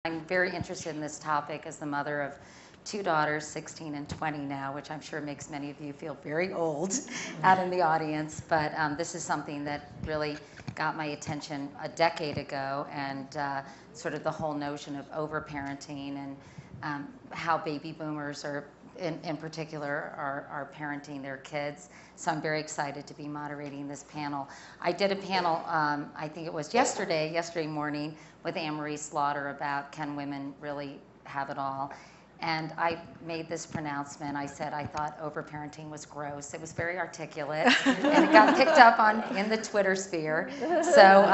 I'm very interested in this topic as the mother of two daughters, 16 and 20 now, which I'm sure makes many of you feel very old out in the audience. But this is something that really got my attention a decade ago, and sort of the whole notion of overparenting and how baby boomers are, in particular, are parenting their kids. So I'm very excited to be moderating this panel. I did a panel, I think it was yesterday morning, with Anne-Marie Slaughter about can women really have it all. And I made this pronouncement. I said I thought overparenting was gross. It was very articulate, and it got picked up in the Twitter sphere. So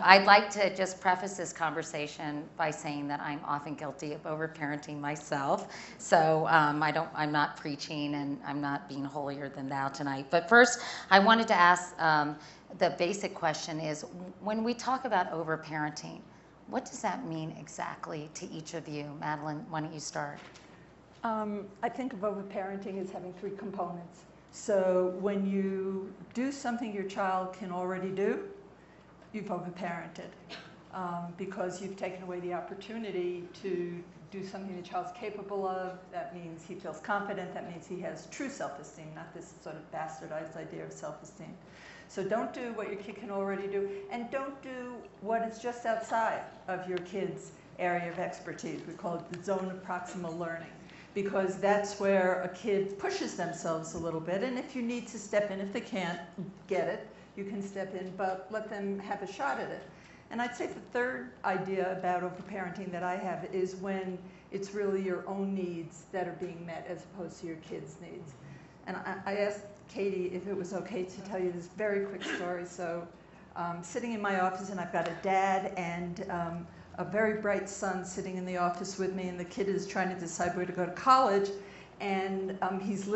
I'd like to just preface this conversation by saying that I'm often guilty of overparenting myself. So I'm not preaching, and I'm not being holier than thou tonight. But first, I wanted to ask the basic question is, when we talk about overparenting, what does that mean exactly to each of you? Madeline, why don't you start? I think of overparenting as having three components. So when you do something your child can already do, you've overparented because you've taken away the opportunity to do something the child's capable of. That means he feels confident. That means he has true self-esteem, not this sort of bastardized idea of self-esteem. So don't do what your kid can already do, and don't do what is just outside of your kid's area of expertise. We call it the zone of proximal learning, because that's where a kid pushes themselves a little bit, and if you need to step in, if they can't get it, you can step in, but let them have a shot at it. And I'd say the third idea about overparenting that I have is when it's really your own needs that are being met as opposed to your kids' needs. And I asked Katie if it was okay to tell you this very quick story. So sitting in my office, and I've got a dad and a very bright son sitting in the office with me, and the kid is trying to decide where to go to college. And he's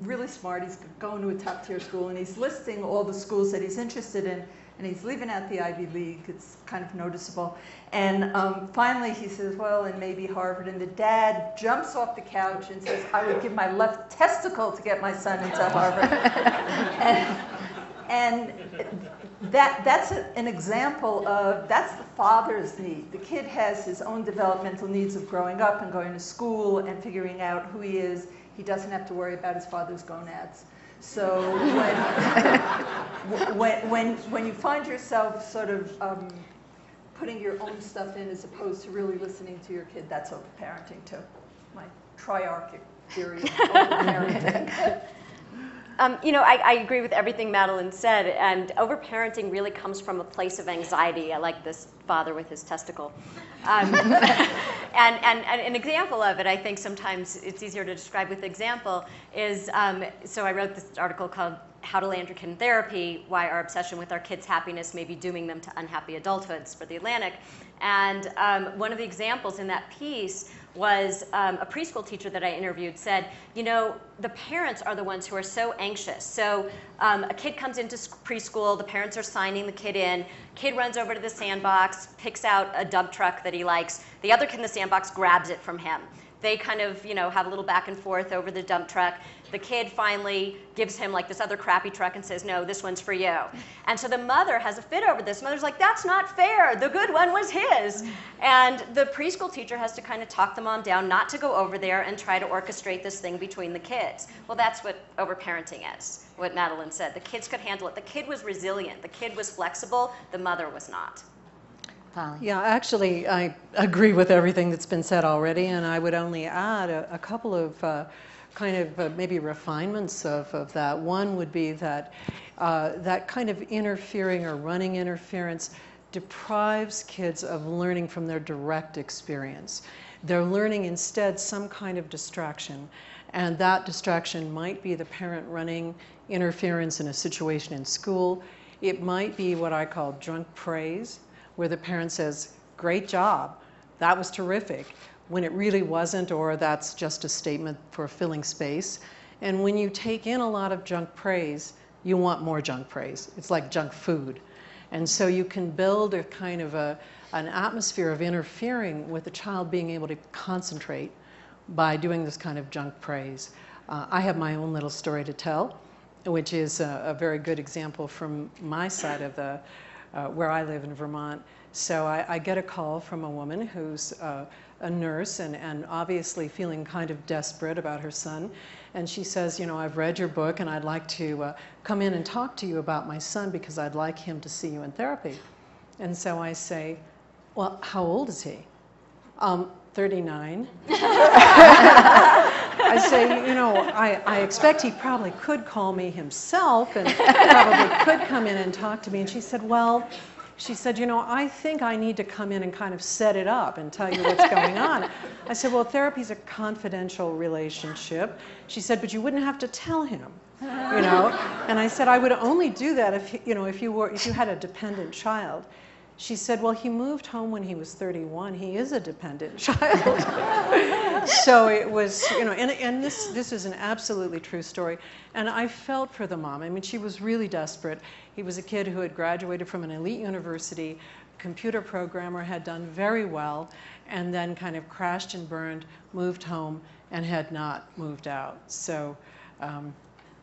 really smart. He's going to a top-tier school, and he's listing all the schools that he's interested in, and he's leaving out the Ivy League. It's kind of noticeable. And finally he says, well, and maybe Harvard. And the dad jumps off the couch and says, I would give my left testicle to get my son into Harvard. and that's an example of, that's the father's need. The kid has his own developmental needs of growing up and going to school and figuring out who he is. He doesn't have to worry about his father's gonads. So when you find yourself sort of putting your own stuff in as opposed to really listening to your kid, that's overparenting too. My triarchic theory of overparenting. I agree with everything Madeline said, and overparenting really comes from a place of anxiety. I like this father with his testicle. And an example of it, I think sometimes it's easier to describe with example, is, so I wrote this article called How to Land Your Kid in Therapy, Why Our Obsession with Our Kids' Happiness May Be Dooming Them to Unhappy Adulthoods for the Atlantic. And one of the examples in that piece was a preschool teacher that I interviewed said, the parents are the ones who are so anxious. So a kid comes into preschool, the parents are signing the kid in, kid runs over to the sandbox, picks out a dump truck that he likes, the other kid in the sandbox grabs it from him. They kind of, have a little back and forth over the dump truck. The kid finally gives him like this other crappy truck and says, no, this one's for you. And so the mother has a fit over this. Mother's like, that's not fair. The good one was his. And the preschool teacher has to kind of talk the mom down not to go over there and try to orchestrate this thing between the kids. Well, that's what overparenting is, what Madeline said. The kids could handle it. The kid was resilient. The kid was flexible. The mother was not. Yeah, actually, I agree with everything that's been said already, and I would only add a couple of maybe refinements of that. One would be that that kind of interfering or running interference deprives kids of learning from their direct experience. They're learning instead some kind of distraction, and that distraction might be the parent running interference in a situation in school. It might be what I call drunk praise, where the parent says, great job, that was terrific, when it really wasn't, or that's just a statement for filling space. And when you take in a lot of junk praise, you want more junk praise. It's like junk food. And so you can build a kind of an atmosphere of interfering with the child being able to concentrate by doing this kind of junk praise. I have my own little story to tell, which is a very good example from my side of the where I live in Vermont. So I get a call from a woman who's a nurse and obviously feeling kind of desperate about her son. And she says, you know, I've read your book and I'd like to come in and talk to you about my son because I'd like him to see you in therapy. And so I say, well, how old is he? 39. I say, you know, I expect he probably could call me himself and probably could come in and talk to me. And she said, well, she said, you know, I think I need to come in and kind of set it up and tell you what's going on. I said, well, therapy's a confidential relationship. She said, but you wouldn't have to tell him, you know. And I said, I would only do that if, you know, if you had a dependent child. She said, well, he moved home when he was 31. He is a dependent child. So it was, you know, and this is an absolutely true story. And I felt for the mom. I mean, she was really desperate. He was a kid who had graduated from an elite university, computer programmer, had done very well, and then kind of crashed and burned, moved home, and had not moved out. So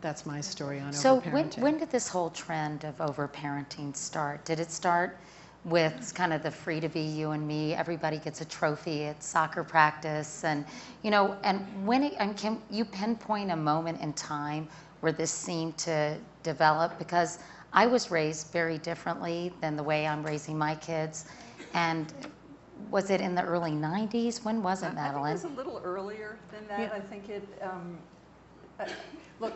that's my story on overparenting. So when did this whole trend of overparenting start? Did it start with kind of the free to be you and me, everybody gets a trophy at soccer practice, and you know, and can you pinpoint a moment in time where this seemed to develop? Because I was raised very differently than the way I'm raising my kids, and was it in the early 90s? When was it, Madeline? I think it was a little earlier than that. Yeah. I think it, look,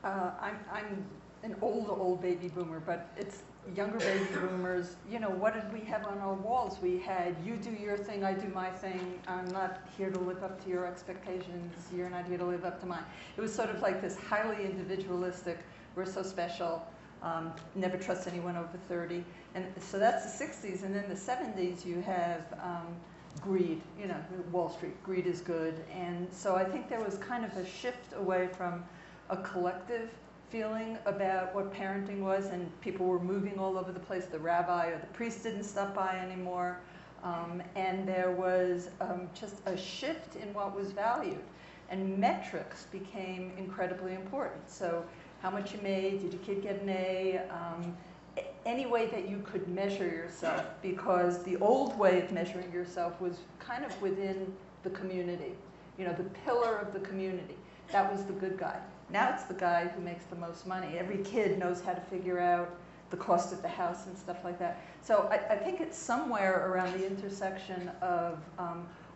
I'm an old baby boomer, but it's younger baby boomers. You know, what did we have on our walls? We had, you do your thing, I do my thing. I'm not here to live up to your expectations. You're not here to live up to mine. It was sort of like this highly individualistic, we're so special, never trust anyone over 30. And so that's the 60s. And then the 70s, you have greed, you know, Wall Street, greed is good. And so I think there was kind of a shift away from a collective feeling about what parenting was, and people were moving all over the place. The rabbi or the priest didn't stop by anymore. And there was just a shift in what was valued. And metrics became incredibly important. So how much you made, did your kid get an A? Any way that you could measure yourself, because the old way of measuring yourself was kind of within the community, you know, the pillar of the community. That was the good guy. Now it's the guy who makes the most money. Every kid knows how to figure out the cost of the house and stuff like that. So I think it's somewhere around the intersection of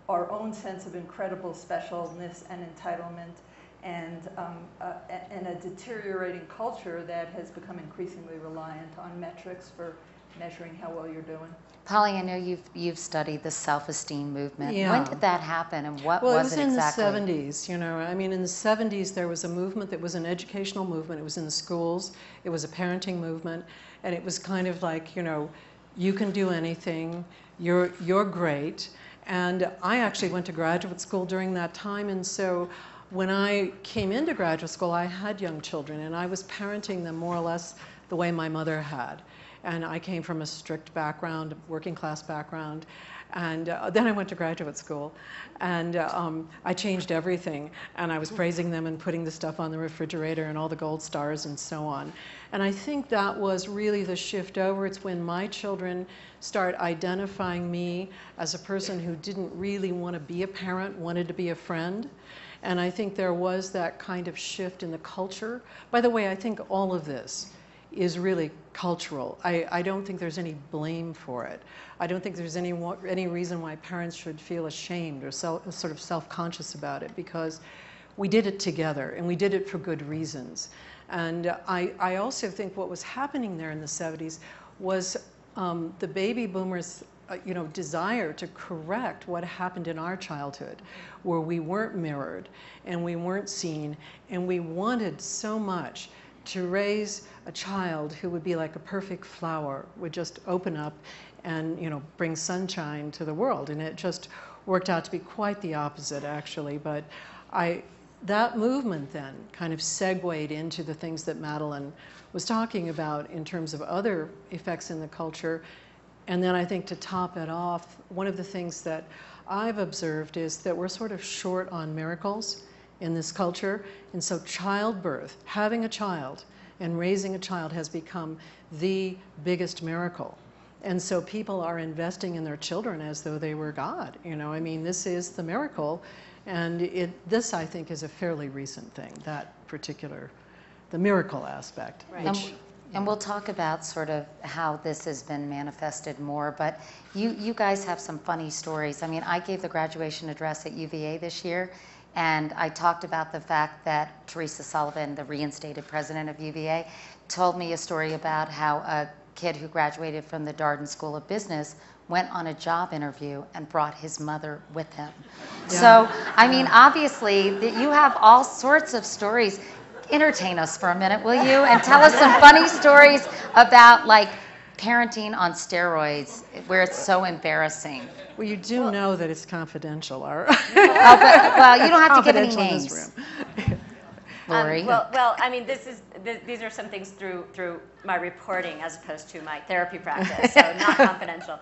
our own sense of incredible specialness and entitlement and a deteriorating culture that has become increasingly reliant on metrics for measuring how well you're doing. Polly, I know you've studied the self-esteem movement. Yeah. When did that happen, and what Well, was it exactly? Well, it was in the 70s, you know. I mean, in the 70s, there was a movement that was an educational movement. It was in the schools. It was a parenting movement. And it was kind of like, you know, you can do anything. You're great. And I actually went to graduate school during that time. And so when I came into graduate school, I had young children. And I was parenting them more or less the way my mother had. And I came from a strict background, working class background. And then I went to graduate school. And I changed everything. And I was praising them and putting the stuff on the refrigerator and all the gold stars and so on. And I think that was really the shift over. It's when my children start identifying me as a person who didn't really want to be a parent, wanted to be a friend. And I think there was that kind of shift in the culture. By the way, I think all of this is really cultural. I don't think there's any blame for it. I don't think there's any reason why parents should feel ashamed or sort of self-conscious about it, because we did it together and we did it for good reasons. And I also think what was happening there in the 70s was the baby boomers' you know, desire to correct what happened in our childhood, where we weren't mirrored and we weren't seen, and we wanted so much to raise a child who would be like a perfect flower, would just open up and, you know, bring sunshine to the world. And it just worked out to be quite the opposite, actually. But that movement then kind of segued into the things that Madeline was talking about in terms of other effects in the culture. And then I think to top it off, one of the things that I've observed is that we're sort of short on miracles in this culture. And so childbirth, having a child, and raising a child has become the biggest miracle. And so people are investing in their children as though they were God. You know, I mean, this is the miracle. And this, I think, is a fairly recent thing, that particular, the miracle aspect. Right. Which, and we'll talk about sort of how this has been manifested more, but you guys have some funny stories. I mean, I gave the graduation address at UVA this year, and I talked about the fact that Teresa Sullivan, the reinstated president of UVA, told me a story about how a kid who graduated from the Darden School of Business went on a job interview and brought his mother with him. Yeah. So, I mean, obviously, you have all sorts of stories. Entertain us for a minute, will you? And tell us some funny stories about, like, parenting on steroids, where it's so embarrassing. Well, you do know that it's confidential, well, you don't have to give any names. In this room. Lori? Well, I mean, these are some things through my reporting as opposed to my therapy practice, so not confidential.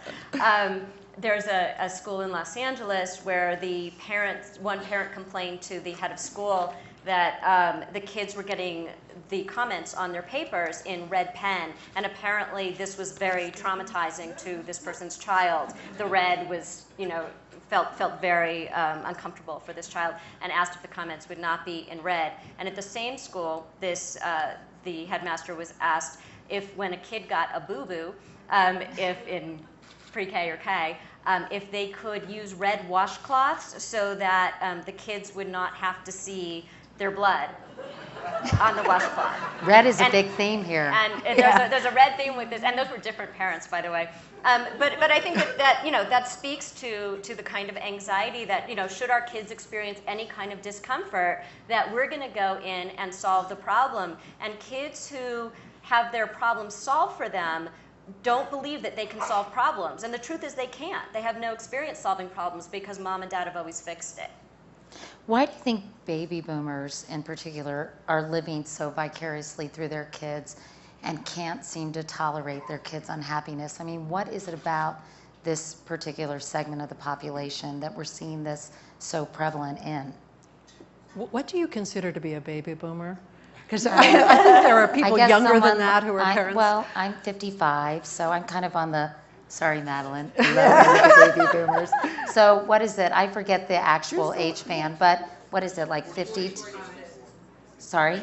There's a school in Los Angeles where one parent complained to the head of school that the kids were getting the comments on their papers in red pen, and apparently this was very traumatizing to this person's child. The red was, felt very uncomfortable for this child, and asked if the comments would not be in red. And at the same school, the headmaster was asked if when a kid got a boo-boo, if in pre-K or K, if they could use red washcloths so that the kids would not have to see their blood on the washcloth. Red is a big theme here. And there's a red theme with this, and those were different parents, by the way. But I think that speaks to the kind of anxiety that, should our kids experience any kind of discomfort, that we're going to go in and solve the problem. And kids who have their problems solved for them don't believe that they can solve problems. And the truth is they can't. They have no experience solving problems because mom and dad have always fixed it. Why do you think baby boomers in particular are living so vicariously through their kids and can't seem to tolerate their kids' unhappiness? I mean, what is it about this particular segment of the population that we're seeing this so prevalent in? What do you consider to be a baby boomer? Because I think there are people younger than that who are parents. Well, I'm 55, so I'm kind of on the, sorry, Madeline, the baby boomers. So what is it? I forget the actual age span, but what is it, like 50? Sorry?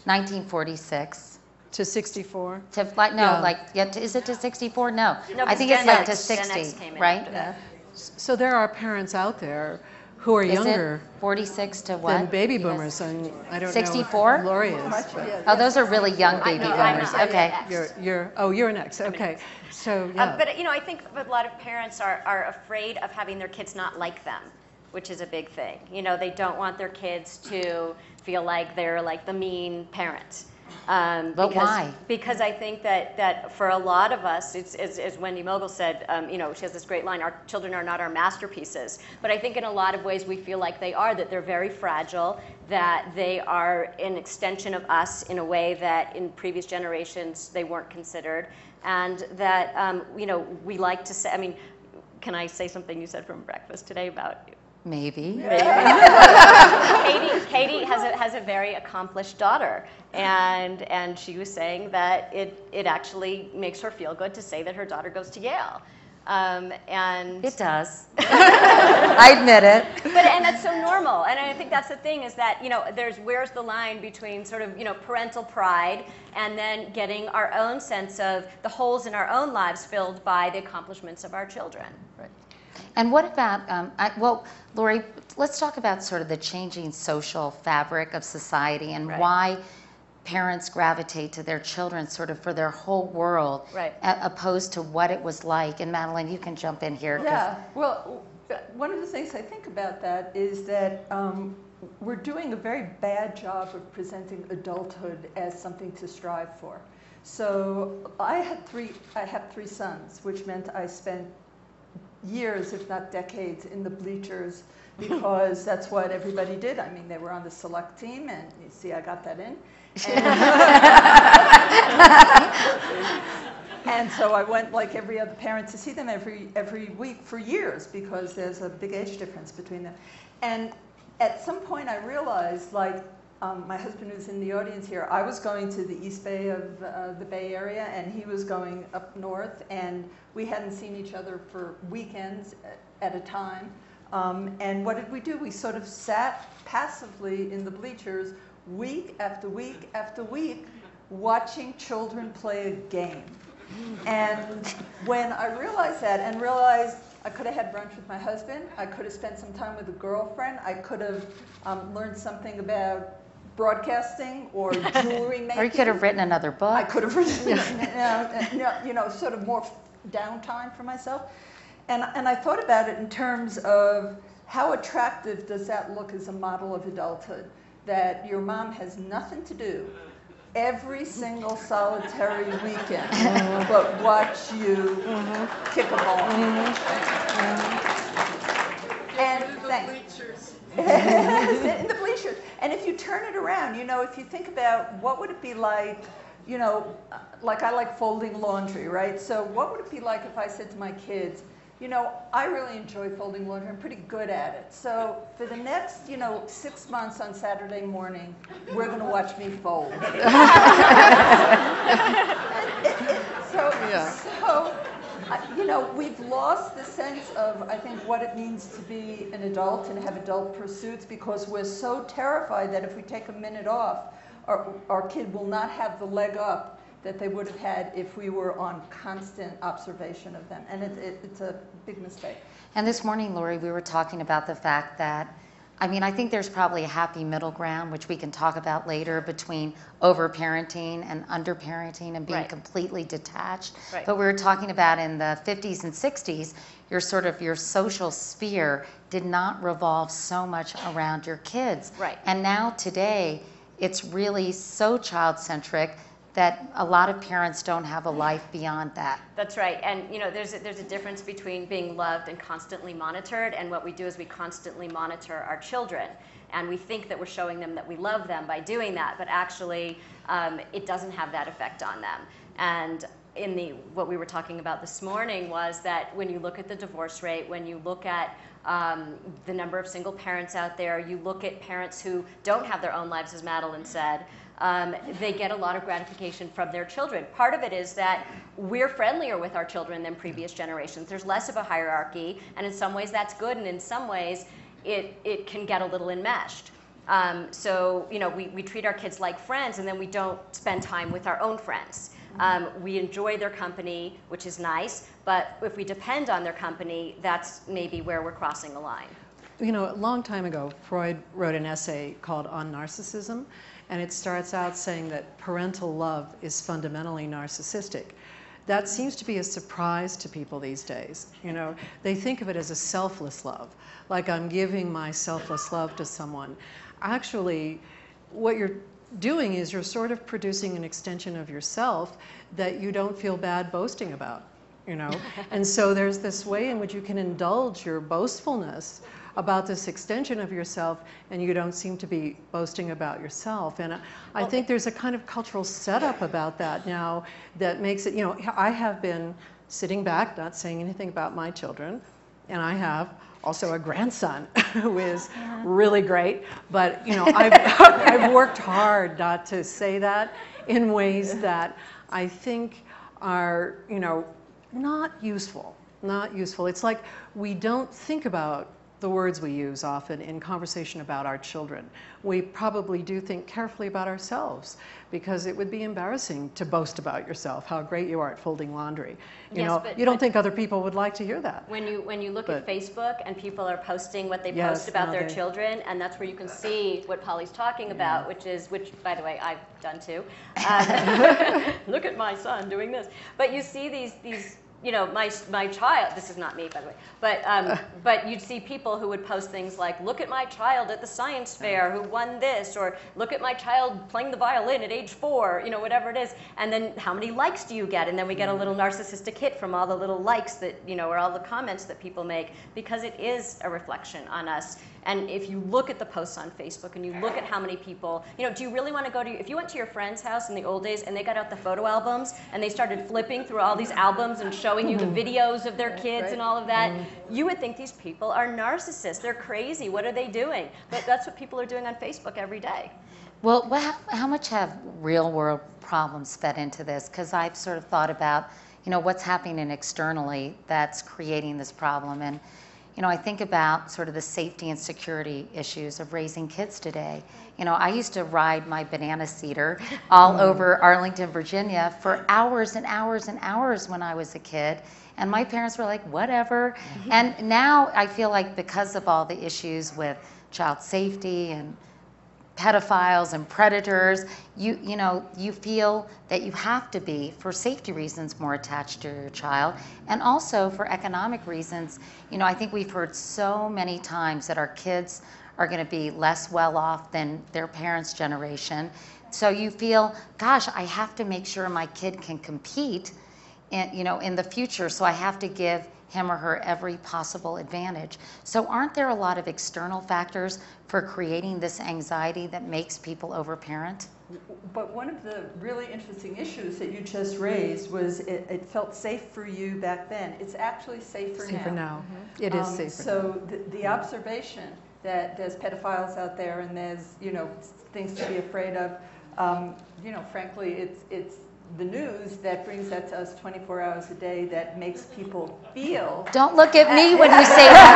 1946. To 64? Is it to 64? No I think it's like to 60, right? Yeah. So there are parents out there who are younger. 46 to what? Than baby boomers, and I don't 64? know. 64? Lori is. Oh, those are really young baby boomers. Okay. You're an X. Okay. So yeah. But I think a lot of parents are afraid of having their kids not like them, which is a big thing. They don't want their kids to feel like they're like the mean parent. But why? Because I think that for a lot of us, as Wendy Mogul said, she has this great line, our children are not our masterpieces. But I think in a lot of ways we feel like they are, that they're very fragile, that they are an extension of us in a way that in previous generations they weren't considered. And that, we like to say, can I say something you said from breakfast today about... Maybe. Katie has a very accomplished daughter, and she was saying that it actually makes her feel good to say that her daughter goes to Yale. And it does. I admit it. And that's so normal. And I think that's the thing is that where's the line between sort of parental pride and then getting our own sense of the holes in our own lives filled by the accomplishments of our children. Right. And what about, Lori, let's talk about sort of the changing social fabric of society and why parents gravitate to their children sort of for their whole world, opposed to what it was like. And Madeline, you can jump in here. Yeah, well, one of the things I think about that is that we're doing a very bad job of presenting adulthood as something to strive for. So I have three sons, which meant I spent years, if not decades, in the bleachers because that's what everybody did. They were on the select team, and you see I got that in. And so I went like every other parent to see them every week for years because there's a big age difference between them. And at some point I realized, my husband who's in the audience here, I was going to the East Bay of the Bay Area, and he was going up north, and we hadn't seen each other for weekends at a time. And what did we do? We sort of sat passively in the bleachers week after week after week, watching children play a game. And when I realized that, and realized I could have had brunch with my husband, I could have spent some time with a girlfriend, I could have learned something about broadcasting or jewelry making. Or you could have written another book. I could have written, sort of more downtime for myself. And I thought about it in terms of how attractive does that look as a model of adulthood, that your mom has nothing to do every single solitary weekend but watch you kick a ball. And in the bleachers. And if you turn it around, if you think about what would it be like, like I like folding laundry, right? So what would it be like if I said to my kids, I really enjoy folding laundry. I'm pretty good at it. So for the next, 6 months on Saturday morning, we're going to watch me fold. We've lost the sense of, I think, what it means to be an adult and have adult pursuits, because we're so terrified that if we take a minute off, our kid will not have the leg up that they would have had if we were on constant observation of them. And it's a big mistake. And this morning, Lori, we were talking about the fact that, I think there's probably a happy middle ground, which we can talk about later, between over-parenting and under-parenting and being completely detached. Right. But we were talking about in the 50s and 60s, your social sphere did not revolve so much around your kids. Right. And now today, it's really so child-centric that a lot of parents don't have a life beyond that. That's right. And there's a difference between being loved and constantly monitored, and what we do is we constantly monitor our children. And we think that we're showing them that we love them by doing that, but actually it doesn't have that effect on them. And what we were talking about this morning was that when you look at the divorce rate, when you look at the number of single parents out there, you look at parents who don't have their own lives, as Madeline said, they get a lot of gratification from their children. Part of it is that we're friendlier with our children than previous generations. There's less of a hierarchy, and in some ways that's good, and in some ways it can get a little enmeshed. So we treat our kids like friends, and then we don't spend time with our own friends. We enjoy their company, which is nice, but if we depend on their company, that's maybe where we're crossing a line. A long time ago, Freud wrote an essay called On Narcissism, and it starts out saying that parental love is fundamentally narcissistic. That seems to be a surprise to people these days. They think of it as a selfless love, like I'm giving my selfless love to someone. Actually, what you're doing is you're sort of producing an extension of yourself that you don't feel bad boasting about, And so there's this way in which you can indulge your boastfulness about this extension of yourself, and you don't seem to be boasting about yourself. And I think there's a kind of cultural setup about that now that makes it, I have been sitting back, not saying anything about my children, and I have also a grandson who is really great, but I've worked hard not to say that in ways that I think are, not useful. It's like we don't think about the words we use often in conversation about our children. We probably do think carefully about ourselves, because it would be embarrassing to boast about yourself, how great you are at folding laundry. You don't think other people would like to hear that. When you look at Facebook and people are posting what they post about their children, and that's where you can see what Polly's talking about, which by the way I've done too. Look at my son doing this. But you see these my child, this is not me, by the way, but you'd see people who would post things like, look at my child at the science fair who won this, or look at my child playing the violin at age 4, whatever it is. And then how many likes do you get? And then we get a little narcissistic hit from all the little likes that, or all the comments that people make, because it is a reflection on us. And if you look at the posts on Facebook and you look at how many people, do you really want to if you went to your friend's house in the old days and they got out the photo albums and they started flipping through all these albums and showing you the videos of their kids and all of that, you would think these people are narcissists. They're crazy. What are they doing? But that's what people are doing on Facebook every day. Well, how much have real world problems fed into this? Because I've sort of thought about, what's happening externally that's creating this problem. And, I think about sort of the safety and security issues of raising kids today. I used to ride my banana seeder all over Arlington, Virginia for hours and hours and hours when I was a kid. And my parents were like, whatever. And now I feel like because of all the issues with child safety and pedophiles and predators, you feel that you have to be, for safety reasons, more attached to your child, and also for economic reasons. I think we've heard so many times that our kids are going to be less well off than their parents' generation. So you feel, gosh, I have to make sure my kid can compete in the future, so I have to give him or her every possible advantage. So aren't there a lot of external factors for creating this anxiety that makes people overparent? But one of the really interesting issues that you just raised was it felt safe for you back then. It's actually safer now. It is safer. So the observation that there's pedophiles out there and there's things to be afraid of, frankly, it's the news that brings that to us 24 hours a day that makes people feel. Don't look at me when you say that,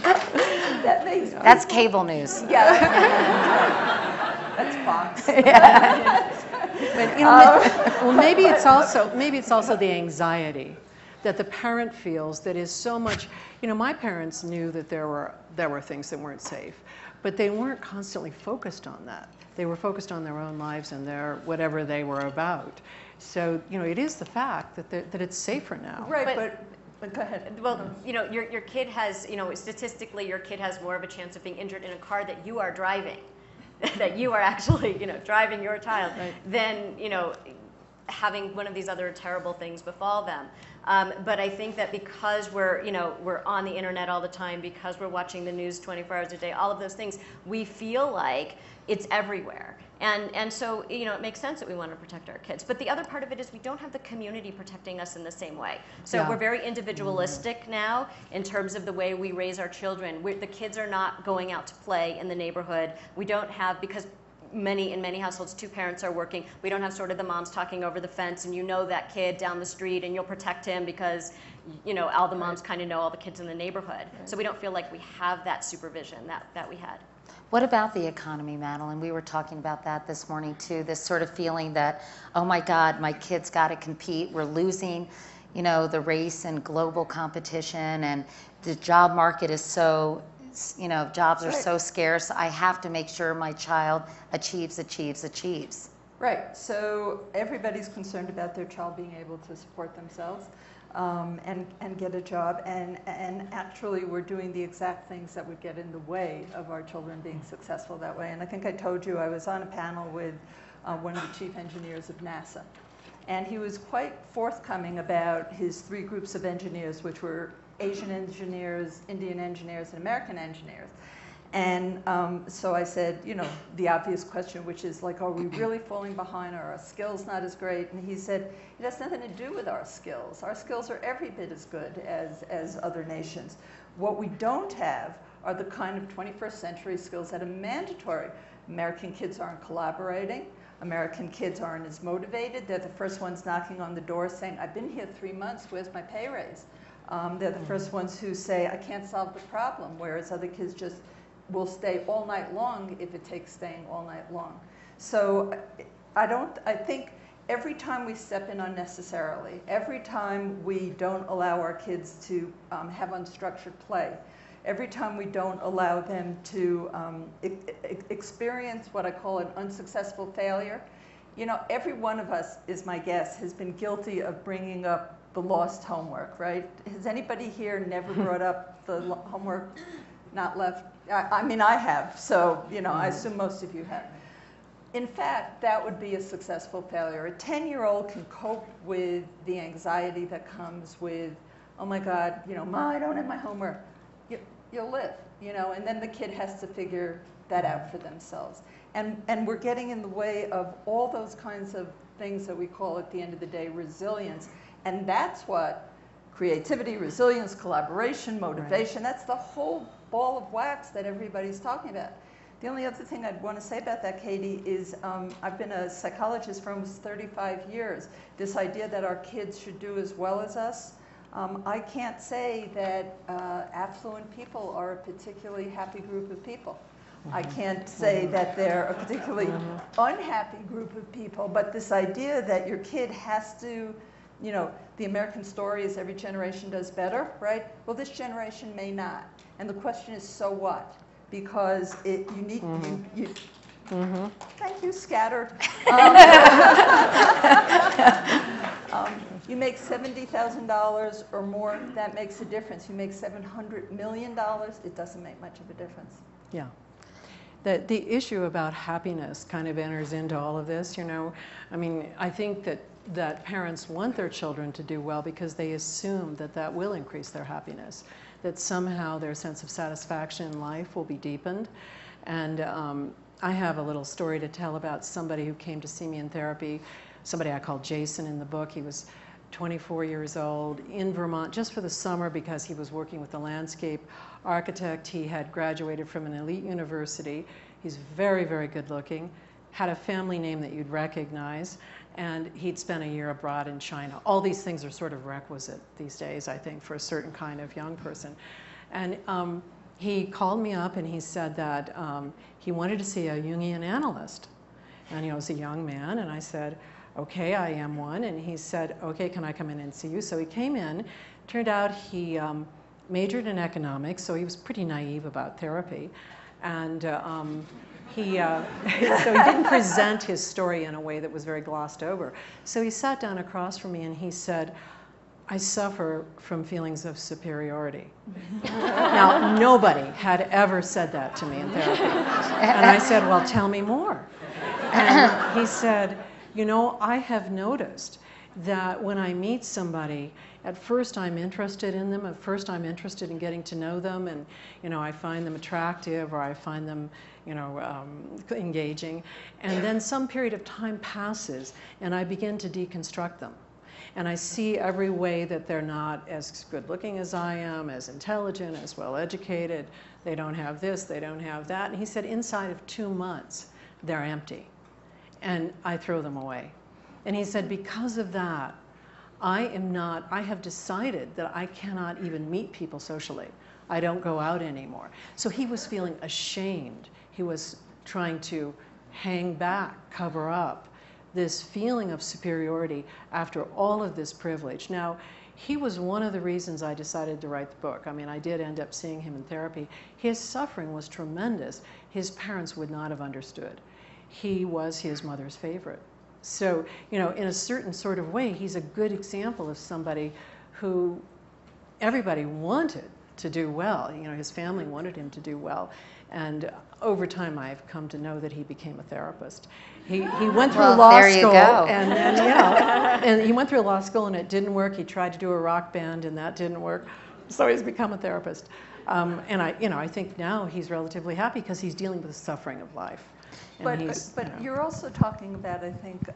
Madeline. That makes That's cable news. Yeah. That's Fox. But well, maybe it's also the anxiety that the parent feels that is so much. My parents knew that there were things that weren't safe, but they weren't constantly focused on that. They were focused on their own lives and their whatever they were about. So it is the fact that it's safer now. Right, but go ahead. Well, your kid has, statistically, your kid has more of a chance of being injured in a car that you are driving, that you are actually, driving your child, than, having one of these other terrible things befall them. But I think that because we're on the internet all the time, because we're watching the news 24 hours a day, all of those things, we feel like it's everywhere. And so, it makes sense that we want to protect our kids. But the other part of it is we don't have the community protecting us in the same way. So we're very individualistic now in terms of the way we raise our children. The kids are not going out to play in the neighborhood. We don't have, because in many households, two parents are working. We don't have sort of the moms talking over the fence and that kid down the street and you'll protect him because all the moms kind of know all the kids in the neighborhood. So we don't feel like we have that supervision that we had. What about the economy, Madeline? We were talking about that this morning too, this sort of feeling that, oh my God, my kid's got to compete. We're losing, the race and global competition, and the job market is so, jobs are so scarce. I have to make sure my child achieves. Right, so everybody's concerned about their child being able to support themselves and get a job, and actually we're doing the exact things that would get in the way of our children being successful that way. And I think I told you I was on a panel with one of the chief engineers of NASA, and he was quite forthcoming about his three groups of engineers, which were Asian engineers, Indian engineers, and American engineers. And so I said, the obvious question, which is like, are we really falling behind? Are our skills not as great? And he said, it has nothing to do with our skills. Our skills are every bit as good as other nations. What we don't have are the kind of 21st century skills that are mandatory. American kids aren't collaborating. American kids aren't as motivated. They're the first ones knocking on the door saying, I've been here 3 months, where's my pay raise? They're the first ones who say, I can't solve the problem, whereas other kids just will stay all night long if it takes staying all night long. So I think every time we step in unnecessarily, every time we don't allow our kids to have unstructured play, every time we don't allow them to experience what I call an unsuccessful failure, every one of us, is my guess, has been guilty of bringing up the lost homework, right? Has anybody here never brought up the homework not left? I mean, I have, so, I assume most of you have. In fact, that would be a successful failure. A 10-year-old can cope with the anxiety that comes with, oh my God, Ma, I don't have my homework. You'll live, and then the kid has to figure that out for themselves. And we're getting in the way of all those kinds of things that we call, at the end of the day, resilience. And that's what creativity, resilience, collaboration, motivation, that's the whole ball of wax that everybody's talking about. The only other thing I'd want to say about that, Katie, is I've been a psychologist for almost 35 years. This idea that our kids should do as well as us, I can't say that affluent people are a particularly happy group of people. I can't say that they're a particularly unhappy group of people, but this idea that your kid has to, you know, the American story is every generation does better, right? Well, this generation may not. And the question is, so what? Because you need, thank you, scattered. You make $70,000 or more, that makes a difference. You make $700 million, it doesn't make much of a difference. Yeah. The issue about happiness kind of enters into all of this, you know. I mean, I think that parents want their children to do well because they assume that that will increase their happiness, that somehow their sense of satisfaction in life will be deepened. And I have a little story to tell about somebody who came to see me in therapy, somebody I called Jason in the book. He was 24 years old in Vermont just for the summer because he was working with a landscape architect. He had graduated from an elite university. He's very, very good looking, had a family name that you'd recognize, and he'd spent a year abroad in China. All these things are sort of requisite these days, I think, for a certain kind of young person. And he called me up and he said that he wanted to see a Jungian analyst. And he was a young man, and I said, okay, I am one. And he said, okay, can I come in and see you? So he came in. Turned out he majored in economics, so he was pretty naive about therapy. And so he didn't present his story in a way that was very glossed over. So he sat down across from me and he said, I suffer from feelings of superiority. Now, nobody had ever said that to me in therapy. And I said, well, tell me more. And he said, you know, I have noticed that when I meet somebody, at first I'm interested in them, at first I'm interested in getting to know them, and, you know, I find them attractive or I find them, you know, engaging. And then some period of time passes and I begin to deconstruct them. And I see every way that they're not as good looking as I am, as intelligent, as well educated. They don't have this, they don't have that. And he said inside of 2 months, they're empty. And I throw them away. And he said, because of that, I have decided that I cannot even meet people socially. I don't go out anymore. So he was feeling ashamed. He was trying to hang back, cover up this feeling of superiority after all of this privilege. Now, he was one of the reasons I decided to write the book. I mean, I did end up seeing him in therapy. His suffering was tremendous. His parents would not have understood. He was his mother's favorite. So, you know, in a certain sort of way, he's a good example of somebody who everybody wanted to do well. You know, his family wanted him to do well. And over time, I've come to know that he became a therapist. He went through law school, and then, yeah, and he went through law school, and it didn't work. He tried to do a rock band, and that didn't work. So he's become a therapist. And I think now he's relatively happy because he's dealing with the suffering of life. But you're also talking about, I think,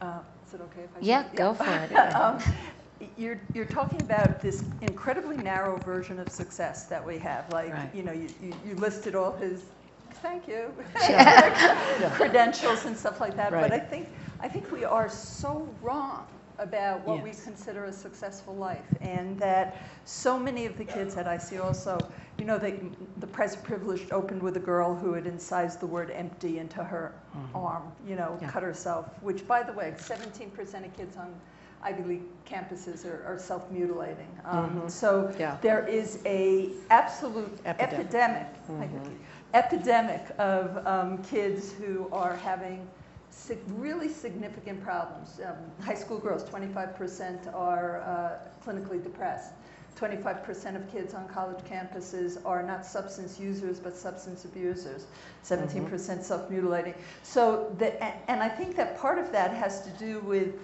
is it okay if I Yeah, go for it. You're talking about this incredibly narrow version of success that we have. Like, right. you know, you listed all his, thank you, Yeah. credentials and stuff like that. Right. But I think we are so wrong about what we Yes. consider a successful life, and that so many of the kids that I see also, you know, the Price of Privilege opened with a girl who had incised the word empty into her arm, you know, Yeah. cut herself, which, by the way, 17% of kids on Ivy League campuses are self-mutilating. So Yeah. there is a absolute epidemic of kids who are having really significant problems. High school girls, 25% are clinically depressed. 25% of kids on college campuses are not substance users, but substance abusers. 17% self-mutilating. So, and I think that part of that has to do with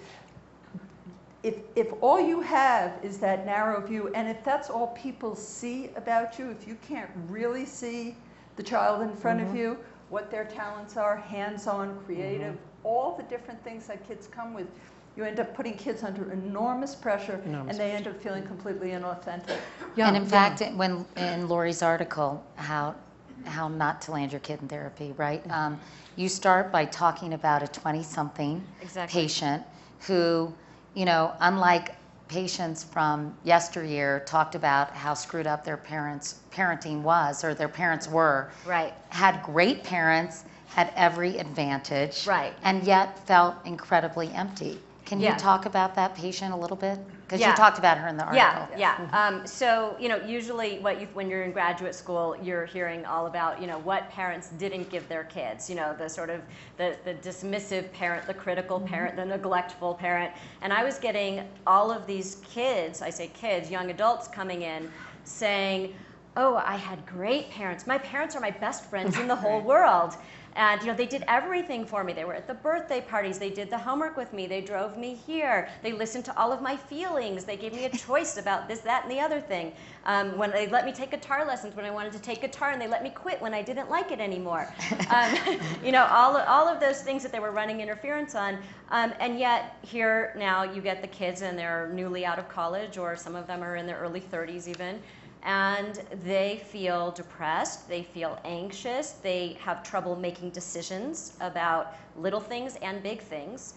if all you have is that narrow view, and if that's all people see about you, if you can't really see the child in front of you, what their talents are, hands-on, creative, all the different things that kids come with, you end up putting kids under enormous pressure, and they end up feeling completely inauthentic. Yeah, and in fact, when in Lori's article, how how not to land your kid in therapy, right? You start by talking about a 20-something patient who, unlike patients from yesteryear, talked about how screwed up their parenting was, or their parents were. Right. Had great parents, had every advantage. Right. And yet felt incredibly empty. Can you talk about that patient a little bit? Because you talked about her in the article. So, usually when you're in graduate school, you're hearing all about, what parents didn't give their kids, the sort of the dismissive parent, the critical parent, the neglectful parent. And I was getting all of these kids, I say kids, young adults coming in saying, oh, I had great parents. My parents are my best friends in the whole world. And they did everything for me. They were at the birthday parties. They did the homework with me. They drove me here. They listened to all of my feelings. They gave me a choice about this, that, and the other thing. When they let me take guitar lessons when I wanted to take guitar, and they let me quit when I didn't like it anymore. All of those things that they were running interference on. And yet here now you get the kids, and they're newly out of college, or some of them are in their early 30s even. And they feel depressed, they feel anxious, they have trouble making decisions about little things and big things.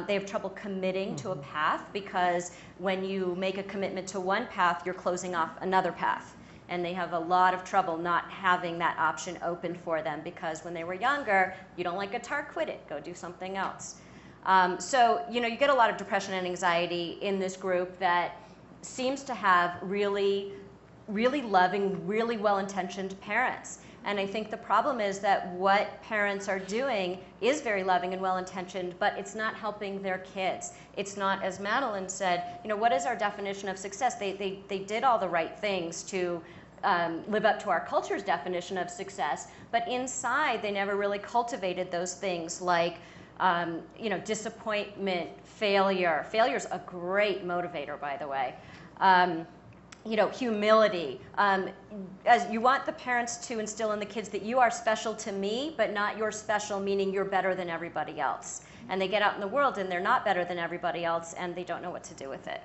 They have trouble committing to a path, because when you make a commitment to one path, you're closing off another path. And they have a lot of trouble not having that option open for them, because when they were younger, you don't like guitar, quit it, go do something else. So you get a lot of depression and anxiety in this group that seems to have really loving, really well-intentioned parents. And I think the problem is that what parents are doing is very loving and well-intentioned, but it's not helping their kids. It's not, as Madeline said, what is our definition of success? They did all the right things to live up to our culture's definition of success, but inside they never really cultivated those things like disappointment, failure. Failure's a great motivator, by the way. Humility. As you want the parents to instill in the kids that you are special to me, but not you're special, meaning you're better than everybody else. And they get out in the world and they're not better than everybody else, and they don't know what to do with it.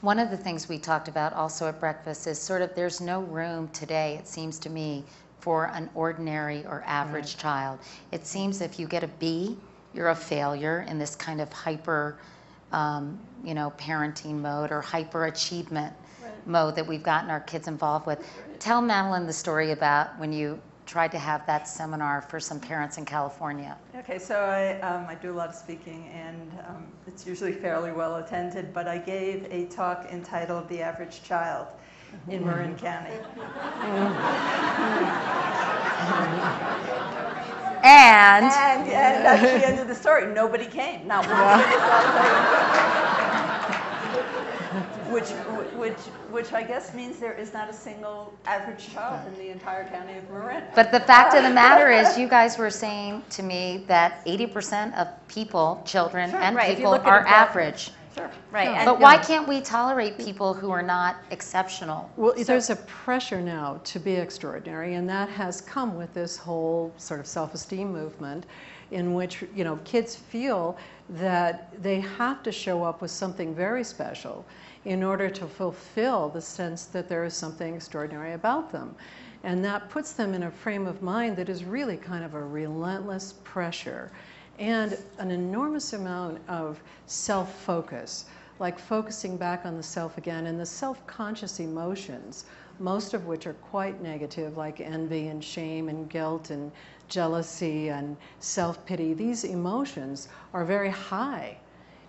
One of the things we talked about also at breakfast is sort of there's no room today, it seems to me, for an ordinary or average child. It seems if you get a B, you're a failure in this kind of hyper, parenting mode, or hyper achievement mode that we've gotten our kids involved with. Tell Madeline the story about when you tried to have that seminar for some parents in California. Okay, so I do a lot of speaking, and it's usually fairly well attended, but I gave a talk entitled The Average Child in Marin County. And that's the end of the story. Nobody came. Not one. Which I guess means there is not a single average child in the entire county of Marin. But the fact of the matter is, you guys were saying to me that 80% of people, children and people, are average. Sure. Right. But why can't we tolerate people who are not exceptional? Well, there's a pressure now to be extraordinary, and that has come with this whole sort of self-esteem movement, in which kids feel that they have to show up with something very special in order to fulfill the sense that there is something extraordinary about them. And that puts them in a frame of mind that is really kind of a relentless pressure and an enormous amount of self-focus, like focusing back on the self again, and the self-conscious emotions, most of which are quite negative, like envy and shame and guilt and jealousy and self-pity. These emotions are very high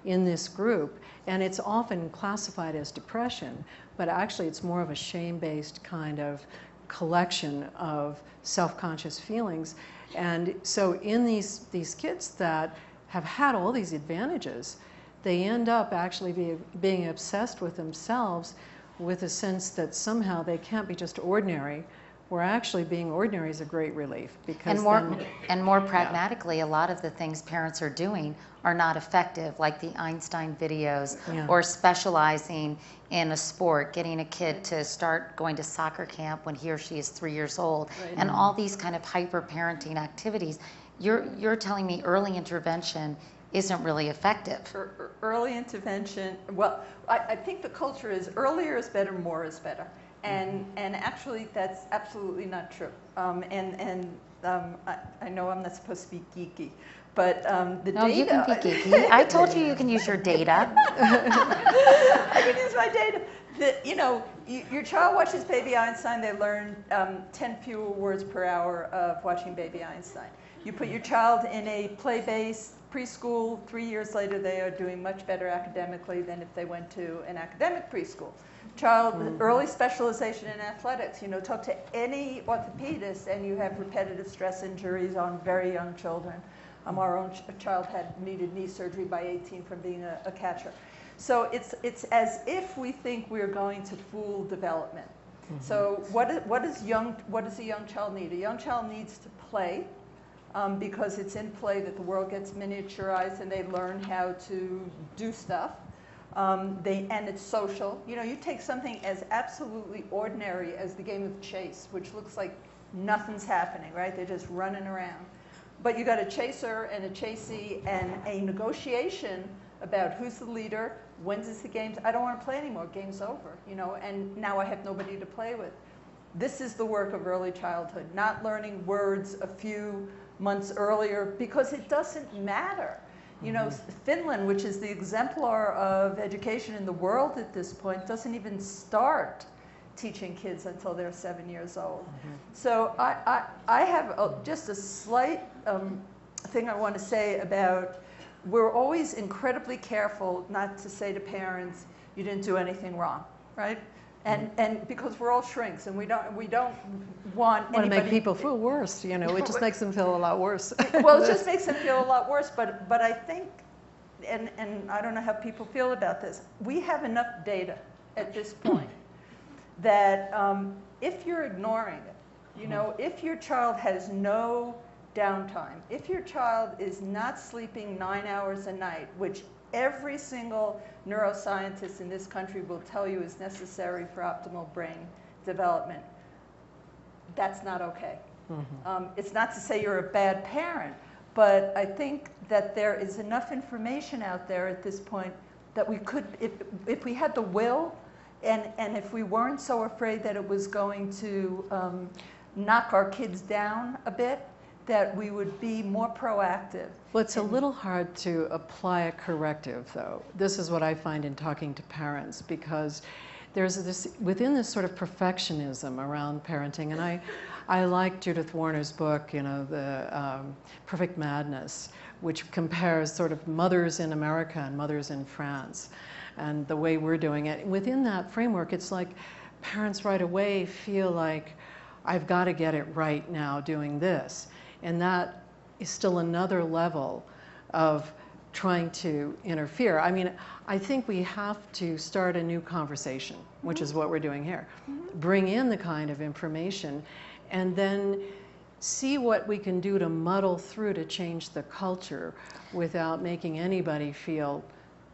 in this group, and it's often classified as depression, but actually it's more of a shame-based kind of collection of self-conscious feelings. And so in these kids that have had all these advantages, they end up actually being obsessed with themselves, with a sense that somehow they can't be just ordinary, where actually being ordinary is a great relief. Because more pragmatically, a lot of the things parents are doing are not effective, like the Einstein videos, or specializing in a sport, getting a kid to start going to soccer camp when he or she is 3 years old, and all these kind of hyper-parenting activities. You're telling me early intervention isn't really effective. Early intervention, well, I think the culture is earlier is better, more is better. And actually, that's absolutely not true. I know I'm not supposed to be geeky, but the No, data. you can be geeky. I told you can use your data. I can use my data. Your child watches Baby Einstein, they learn 10 fewer words per hour of watching Baby Einstein. You put your child in a play-based preschool, 3 years later they are doing much better academically than if they went to an academic preschool. Child, early specialization in athletics. Talk to any orthopedist and you have repetitive stress injuries on very young children. Our own child needed knee surgery by 18 from being a catcher. So it's as if we think we're going to fool development. So what does a young child need? A young child needs to play because it's in play that the world gets miniaturized and they learn how to do stuff. And it's social. You take something as absolutely ordinary as the game of chase, which looks like nothing's happening, right? They're just running around. But you got a chaser and a chasee and a negotiation about who's the leader, when's the games. I don't want to play anymore. Game's over, and now I have nobody to play with. This is the work of early childhood, not learning words a few months earlier because it doesn't matter. Finland, which is the exemplar of education in the world at this point, doesn't even start teaching kids until they're 7 years old. So I have just a slight thing I want to say about, we're always incredibly careful not to say to parents, you didn't do anything wrong, right? And because we're all shrinks and we don't want to make people feel worse, it just makes them feel a lot worse. Well, it just makes them feel a lot worse, but I think, and I don't know how people feel about this, we have enough data at this point that if you're ignoring it, if your child has no downtime, if your child is not sleeping 9 hours a night, which every single neuroscientist in this country will tell you is necessary for optimal brain development, that's not okay. It's not to say you're a bad parent, but I think that there is enough information out there at this point that we could, if we had the will, and if we weren't so afraid that it was going to knock our kids down a bit, that we would be more proactive. Well, it's a little hard to apply a corrective, though. This is what I find in talking to parents, because there's this, within this sort of perfectionism around parenting, and I like Judith Warner's book, The Perfect Madness, which compares sort of mothers in America and mothers in France, and the way we're doing it. Within that framework, it's like parents right away feel like, I've got to get it right now doing this. And that is still another level of trying to interfere. I mean, I think we have to start a new conversation, which is what we're doing here. Bring in the kind of information and then see what we can do to muddle through to change the culture without making anybody feel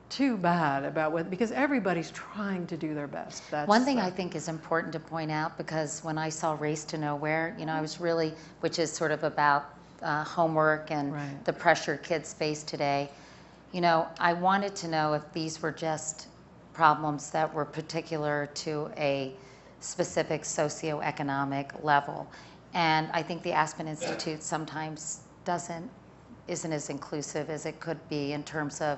too bad about what, because everybody's trying to do their best. One thing I think is important to point out, because when I saw Race to Nowhere, I was really, which is sort of about homework and the pressure kids face today, I wanted to know if these were just problems that were particular to a specific socioeconomic level. And I think the Aspen Institute sometimes isn't as inclusive as it could be in terms of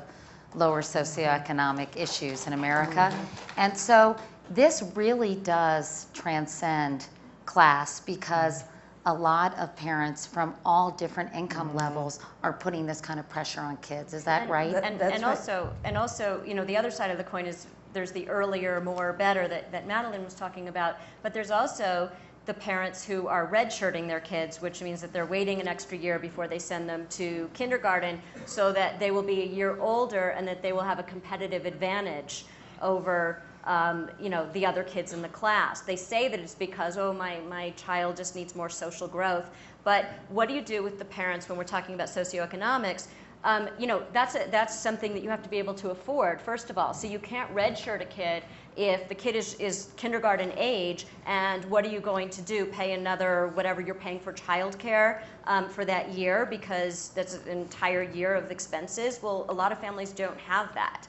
lower socioeconomic issues in America. And so this really does transcend class, because a lot of parents from all different income levels are putting this kind of pressure on kids. Is that right? And also, the other side of the coin is there's the earlier, more, better that Madeline was talking about, but there's also the parents who are redshirting their kids, which means that they're waiting an extra year before they send them to kindergarten so that they will be a year older and that they will have a competitive advantage over the other kids in the class. They say that it's because, my child just needs more social growth. But what do you do with the parents when we're talking about socioeconomics? That's something that you have to be able to afford, first of all. So you can't redshirt a kid if the kid is kindergarten age, and what are you going to do? Pay another whatever you're paying for childcare for that year, because that's an entire year of expenses? Well, a lot of families don't have that.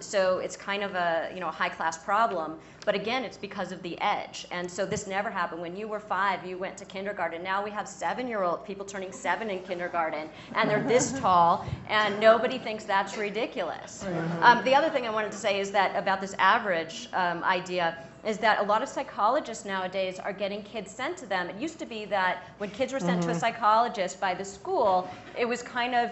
So it's kind of a a high-class problem. But again, it's because of the edge. And so this never happened. When you were 5, you went to kindergarten. Now we have 7-year-old people turning 7 in kindergarten, and they're this tall, and nobody thinks that's ridiculous. The other thing I wanted to say is that about this average idea is that a lot of psychologists nowadays are getting kids sent to them. It used to be that when kids were sent to a psychologist by the school, it was kind of,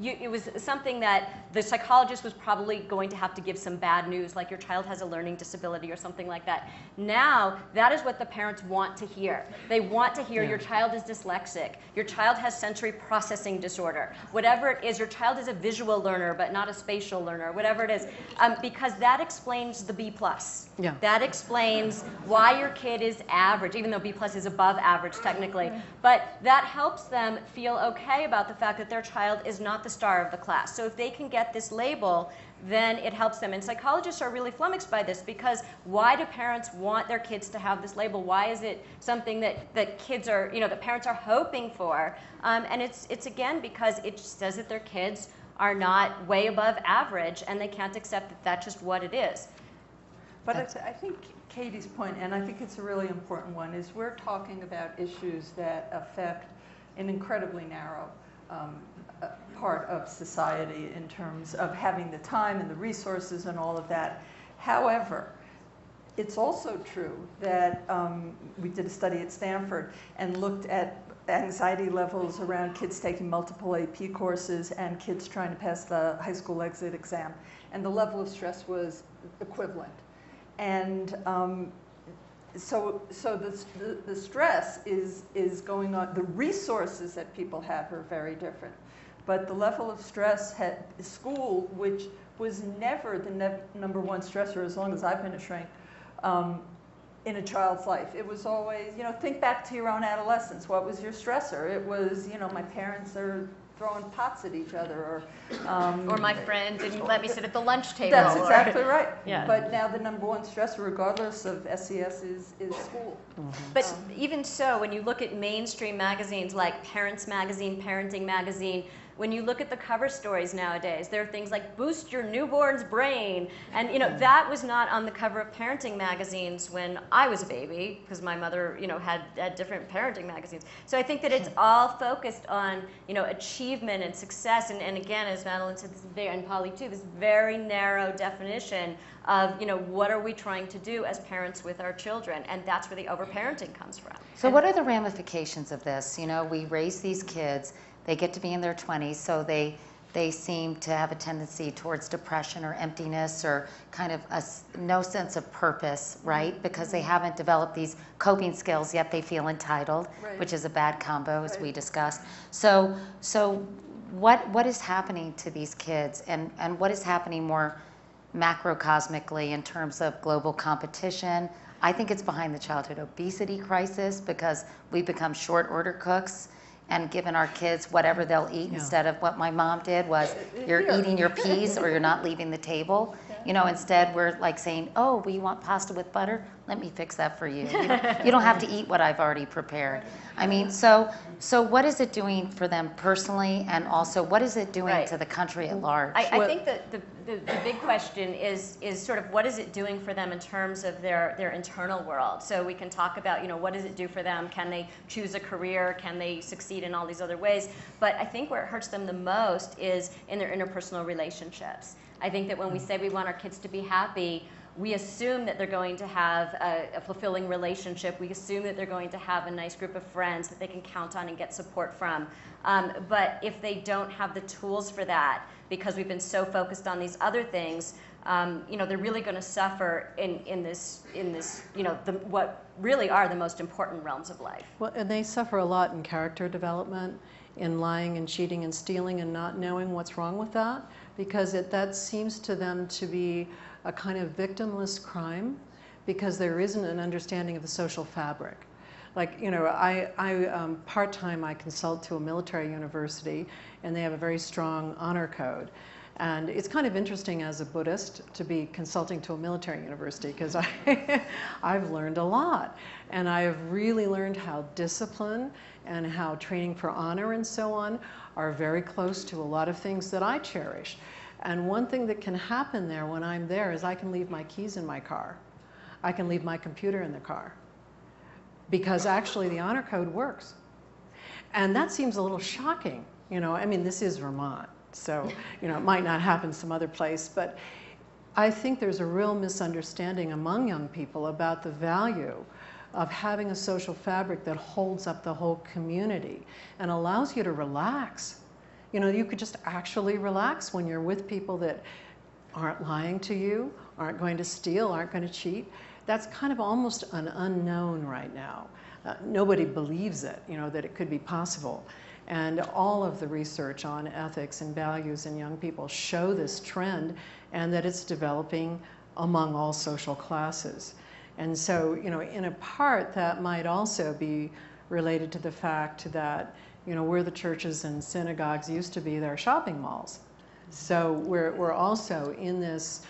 it was something that the psychologist was probably going to have to give some bad news, like your child has a learning disability or something like that. Now, that is what the parents want to hear. They want to hear your child is dyslexic, your child has sensory processing disorder, whatever it is, your child is a visual learner but not a spatial learner, whatever it is, because that explains the B+. Yeah. That explains why your kid is average, even though B+ is above average technically. But that helps them feel okay about the fact that their child is not the star of the class. So if they can get this label, then it helps them. And psychologists are really flummoxed by this, because why do parents want their kids to have this label? Why is it something that kids are, that parents are hoping for? And it's again because it says that their kids are not way above average, and they can't accept that that's just what it is. But I think Katie's point, and I think it's a really important one, is we're talking about issues that affect an incredibly narrow part of society in terms of having the time and the resources and all of that. However, it's also true that we did a study at Stanford and looked at anxiety levels around kids taking multiple AP courses and kids trying to pass the high school exit exam, and the level of stress was equivalent. And so the stress is going on. The resources that people have are very different, but the level of stress at school, which was never the number one stressor as long as I've been a shrink in a child's life. It was always, think back to your own adolescence. What was your stressor? It was, my parents are throwing pots at each other, or my friend didn't let me sit at the lunch table. That's exactly right. Yeah. But now the number one stressor, regardless of SES, is school. But even so, when you look at mainstream magazines like Parents Magazine, Parenting Magazine, when you look at the cover stories nowadays, there are things like boost your newborn's brain. And that was not on the cover of parenting magazines when I was a baby, because my mother had different parenting magazines. So I think that it's all focused on achievement and success. And again, as Madeline said, and Polly too, this very narrow definition of what are we trying to do as parents with our children. And that's where the overparenting comes from. So what are the ramifications of this? We raise these kids. They get to be in their 20s, so they seem to have a tendency towards depression or emptiness or kind of no sense of purpose, right? Because they haven't developed these coping skills, yet they feel entitled, which is a bad combo, as we discussed. So what is happening to these kids, and what is happening more macrocosmically in terms of global competition? I think it's behind the childhood obesity crisis, because we've become short order cooks and given our kids whatever they'll eat instead of what my mom did was, you're eating your peas or you're not leaving the table. Instead we're like saying, oh, we want pasta with butter? Let me fix that for you. You don't have to eat what I've already prepared. I mean, so what is it doing for them personally, and also what is it doing to the country at large? I think that the big question is sort of what is it doing for them in terms of their internal world. So we can talk about, what does it do for them? Can they choose a career? Can they succeed in all these other ways? But I think where it hurts them the most is in their interpersonal relationships. I think that when we say we want our kids to be happy, we assume that they're going to have a fulfilling relationship. We assume that they're going to have a nice group of friends that they can count on and get support from. But if they don't have the tools for that, because we've been so focused on these other things, they're really going to suffer in this what really are the most important realms of life. Well, and they suffer a lot in character development, in lying and cheating and stealing and not knowing what's wrong with that, because that seems to them to be a kind of victimless crime, because there isn't an understanding of the social fabric. Like, I part-time I consult to a military university, and they have a very strong honor code. And it's kind of interesting as a Buddhist to be consulting to a military university, because I've learned a lot. And I have really learned how discipline and how training for honor and so on are very close to a lot of things that I cherish. And one thing that can happen there when I'm there is I can leave my keys in my car. I can leave my computer in the car. Because actually the honor code works. And that seems a little shocking. You know, I mean, this is Vermont, so, you know, it might not happen some other place, but I think there's a real misunderstanding among young people about the value of having a social fabric that holds up the whole community and allows you to relax. You know, you could just actually relax when you're with people that aren't lying to you, aren't going to steal, aren't going to cheat. That's kind of almost an unknown right now. Nobody believes it, you know, that it could be possible. And all of the research on ethics and values in young people show this trend and that it's developing among all social classes. And so, you know, in a part that might also be related to the fact that, you know, where the churches and synagogues used to be, they're shopping malls. So we're also in this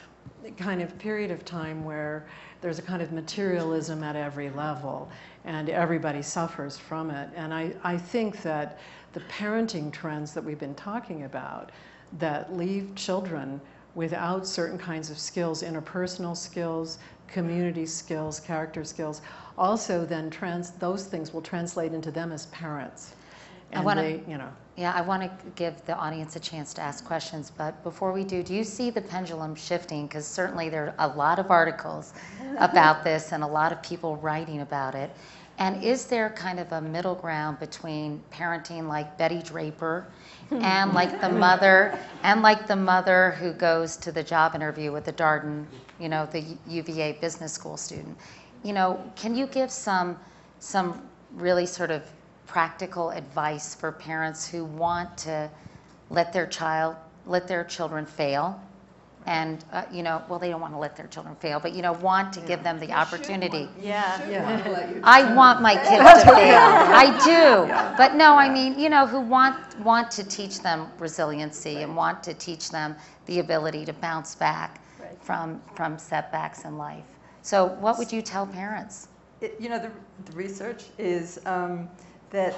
kind of period of time where there's a kind of materialism at every level and everybody suffers from it. And I think that the parenting trends that we've been talking about that leave children without certain kinds of skills, interpersonal skills, community skills, character skills, also then those things will translate into them as parents. And you know. Yeah, I want to give the audience a chance to ask questions, but before we do you see the pendulum shifting? Because certainly there are a lot of articles about this and a lot of people writing about it. And is there kind of a middle ground between parenting like Betty Draper and like the mother who goes to the job interview with the Darden, you know, the UVA business school student? You know, can you give some really sort of practical advice for parents who want to let their children fail? And, you know, well, they don't want to let their children fail, but, you know, want to give them the opportunity. I want my kids to fail. I do. But no, I mean, you know, who want to teach them resiliency and want to teach them the ability to bounce back from setbacks in life. So what would you tell parents? You know, the research is that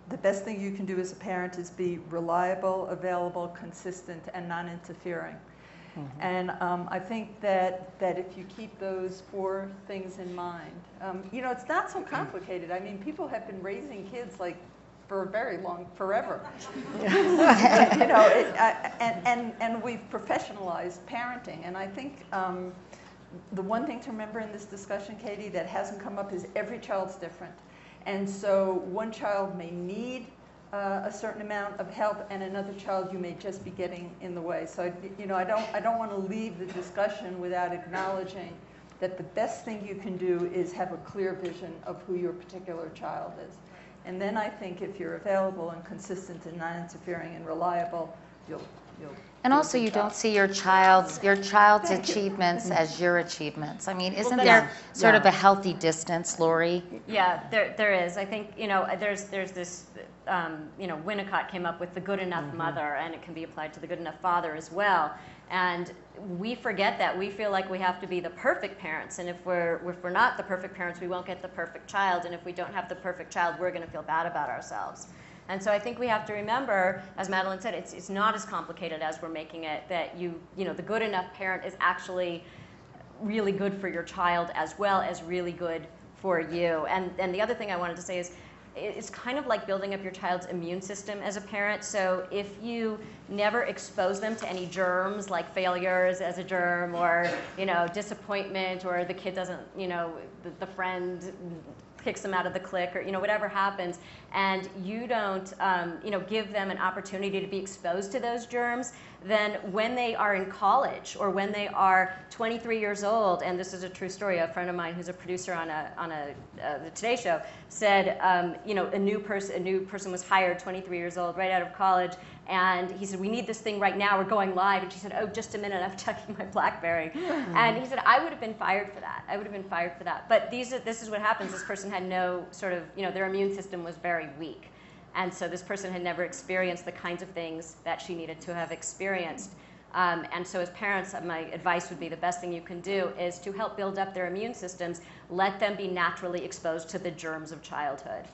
the best thing you can do as a parent is be reliable, available, consistent, and non-interfering. Mm-hmm. And I think that if you keep those 4 things in mind, you know, it's not so complicated. I mean, people have been raising kids like for a very forever. You know, and we've professionalized parenting. And I think the one thing to remember in this discussion, Katie, that hasn't come up is every child's different. And so one child may need a certain amount of help, and another child you may just be getting in the way. So, you know, I don't want to leave the discussion without acknowledging that the best thing you can do is have a clear vision of who your particular child is. And then I think if you're available and consistent and non-interfering and reliable, you'll and also you don't see your child's achievements as your achievements. I mean, isn't there sort of a healthy distance, Lori? Yeah, there is. I think, you know, there's this, you know, Winnicott came up with the good enough mother, and it can be applied to the good enough father as well. And we forget that. We feel like we have to be the perfect parents, and if we're not the perfect parents, we won't get the perfect child, and if we don't have the perfect child, we're going to feel bad about ourselves. And so I think we have to remember, as Madeline said, it's not as complicated as we're making it, that you know, the good enough parent is actually really good for your child as well as really good for you. And the other thing I wanted to say is, it's kind of like building up your child's immune system as a parent. So if you never expose them to any germs, like failures as a germ, or, you know, disappointment, or the kid doesn't, you know, the friend kicks them out of the clique, or, you know, whatever happens, and you don't, you know, give them an opportunity to be exposed to those germs, then when they are in college or when they are 23 years old, and this is a true story, a friend of mine who's a producer on the Today Show said, you know, a new person was hired, 23 years old, right out of college, and he said, we need this thing right now, we're going live, and she said, oh, just a minute, I'm checking my BlackBerry. And he said, I would have been fired for that. But this is what happens. This person had no sort of, you know, their immune system was very weak. And so this person had never experienced the kinds of things that she needed to have experienced. And so as parents, my advice would be the best thing you can do is to help build up their immune systems, let them be naturally exposed to the germs of childhood.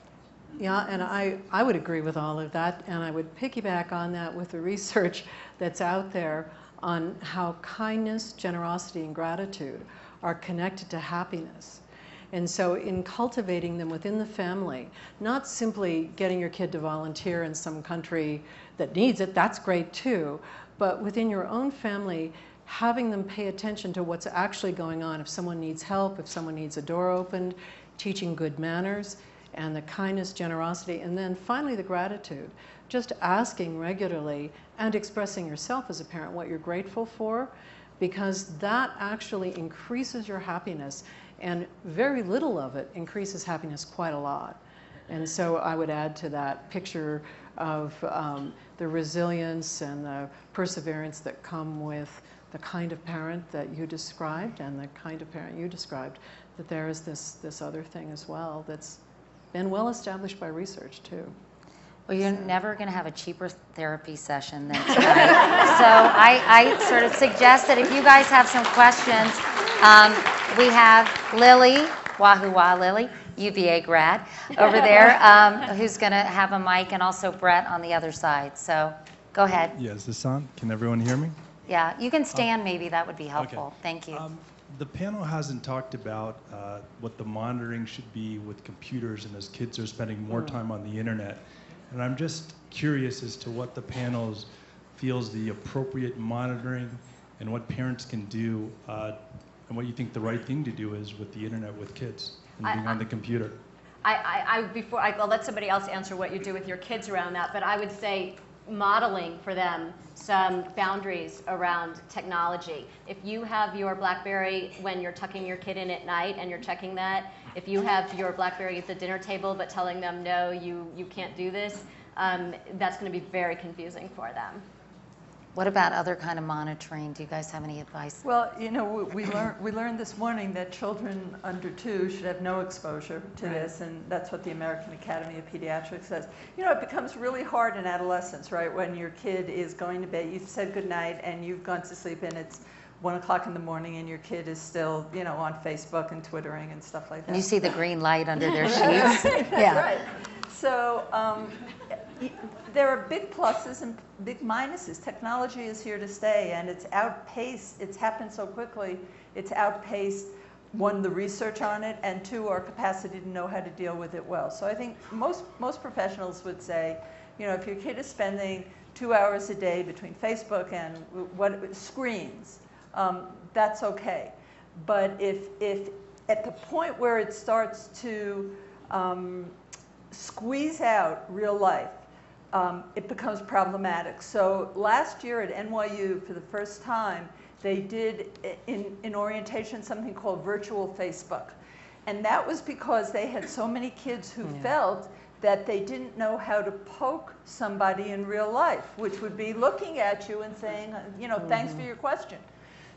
Yeah, and I would agree with all of that, and I would piggyback on that with the research that's out there on how kindness, generosity, and gratitude are connected to happiness. And so in cultivating them within the family, not simply getting your kid to volunteer in some country that needs it, that's great too, but within your own family, having them pay attention to what's actually going on. If someone needs help, if someone needs a door opened, teaching good manners, and the kindness, generosity, and then finally the gratitude. Just asking regularly and expressing yourself as a parent what you're grateful for, because that actually increases your happiness, and very little of it increases happiness quite a lot. And so I would add to that picture of the resilience and the perseverance that come with the kind of parent that you described and the kind of parent you described, that there is this other thing as well that's been well established by research too. Well, you're never going to have a cheaper therapy session than tonight. So I sort of suggest that if you guys have some questions, we have Lily, Wahoo Wah Lily, UVA grad, over there, who's going to have a mic, and also Brett on the other side. So go ahead. Yeah, is this on? Can everyone hear me? Yeah, you can stand maybe. That would be helpful. Okay. Thank you. The panel hasn't talked about what the monitoring should be with computers and as kids are spending more time on the internet. And I'm just curious as to what the panel feels the appropriate monitoring and what parents can do and what you think the right thing to do is with the internet with kids and being on the computer. I'll let somebody else answer what you do with your kids around that, but I would say modeling for them some boundaries around technology. If you have your BlackBerry when you're tucking your kid in at night and you're checking that, if you have your BlackBerry at the dinner table but telling them, no, you can't do this, that's going to be very confusing for them. What about other kind of monitoring? Do you guys have any advice? Well, you know, we learned this morning that children under 2 should have no exposure to this, and that's what the American Academy of Pediatrics says. You know, it becomes really hard in adolescence, right, when your kid is going to bed, you've said goodnight, and you've gone to sleep, and it's 1 o'clock in the morning, and your kid is still, you know, on Facebook and Twittering and stuff like that. And you see the green light under their sheets. That's right. So there are big pluses and big minuses. Technology is here to stay, and it's happened so quickly, it's outpaced, 1, the research on it, and 2, our capacity to know how to deal with it well. So I think most professionals would say, you know, if your kid is spending 2 hours a day between Facebook and screens, that's okay. But if at the point where it starts to squeeze out real life, it becomes problematic. So last year at NYU, for the first time, they did in orientation something called virtual Facebook. And that was because they had so many kids who felt that they didn't know how to poke somebody in real life, which would be looking at you and saying, you know, thanks for your question.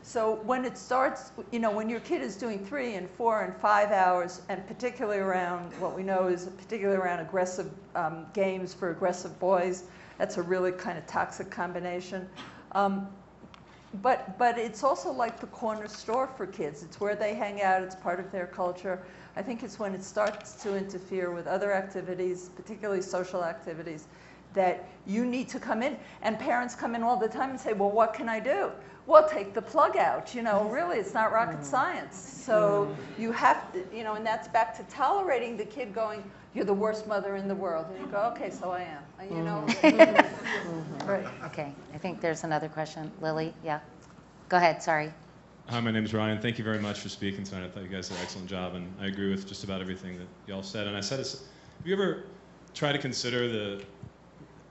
So when it starts, you know, when your kid is doing 3 and 4 and 5 hours, and particularly around what we know is particularly around aggressive games for aggressive boys, that's a really kind of toxic combination. But it's also like the corner store for kids. It's where they hang out. It's part of their culture. I think it's when it starts to interfere with other activities, particularly social activities, that you need to come in. And parents come in all the time and say, well, what can I do? Well, take the plug out. You know, really, it's not rocket science. So you have to, you know, and that's back to tolerating the kid going, you're the worst mother in the world. And you go, okay, so I am. You know? Right. Okay, I think there's another question. Lily, yeah. Go ahead, sorry. Hi, my name's Ryan. Thank you very much for speaking tonight. I thought you guys did an excellent job, and I agree with just about everything that y'all said. And I said, have you ever tried to consider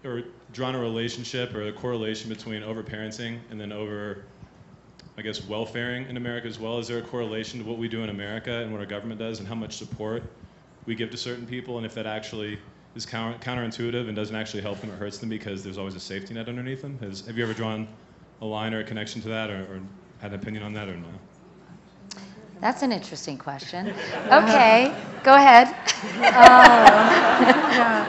or drawn a relationship or a correlation between overparenting and then I guess, welfaring in America as well? Is there a correlation to what we do in America and what our government does and how much support we give to certain people, and if that actually is counterintuitive and doesn't actually help them, it hurts them because there's always a safety net underneath them? Have you ever drawn a line or a connection to that, or had an opinion on that, or no? That's an interesting question. Okay, go ahead. Yeah.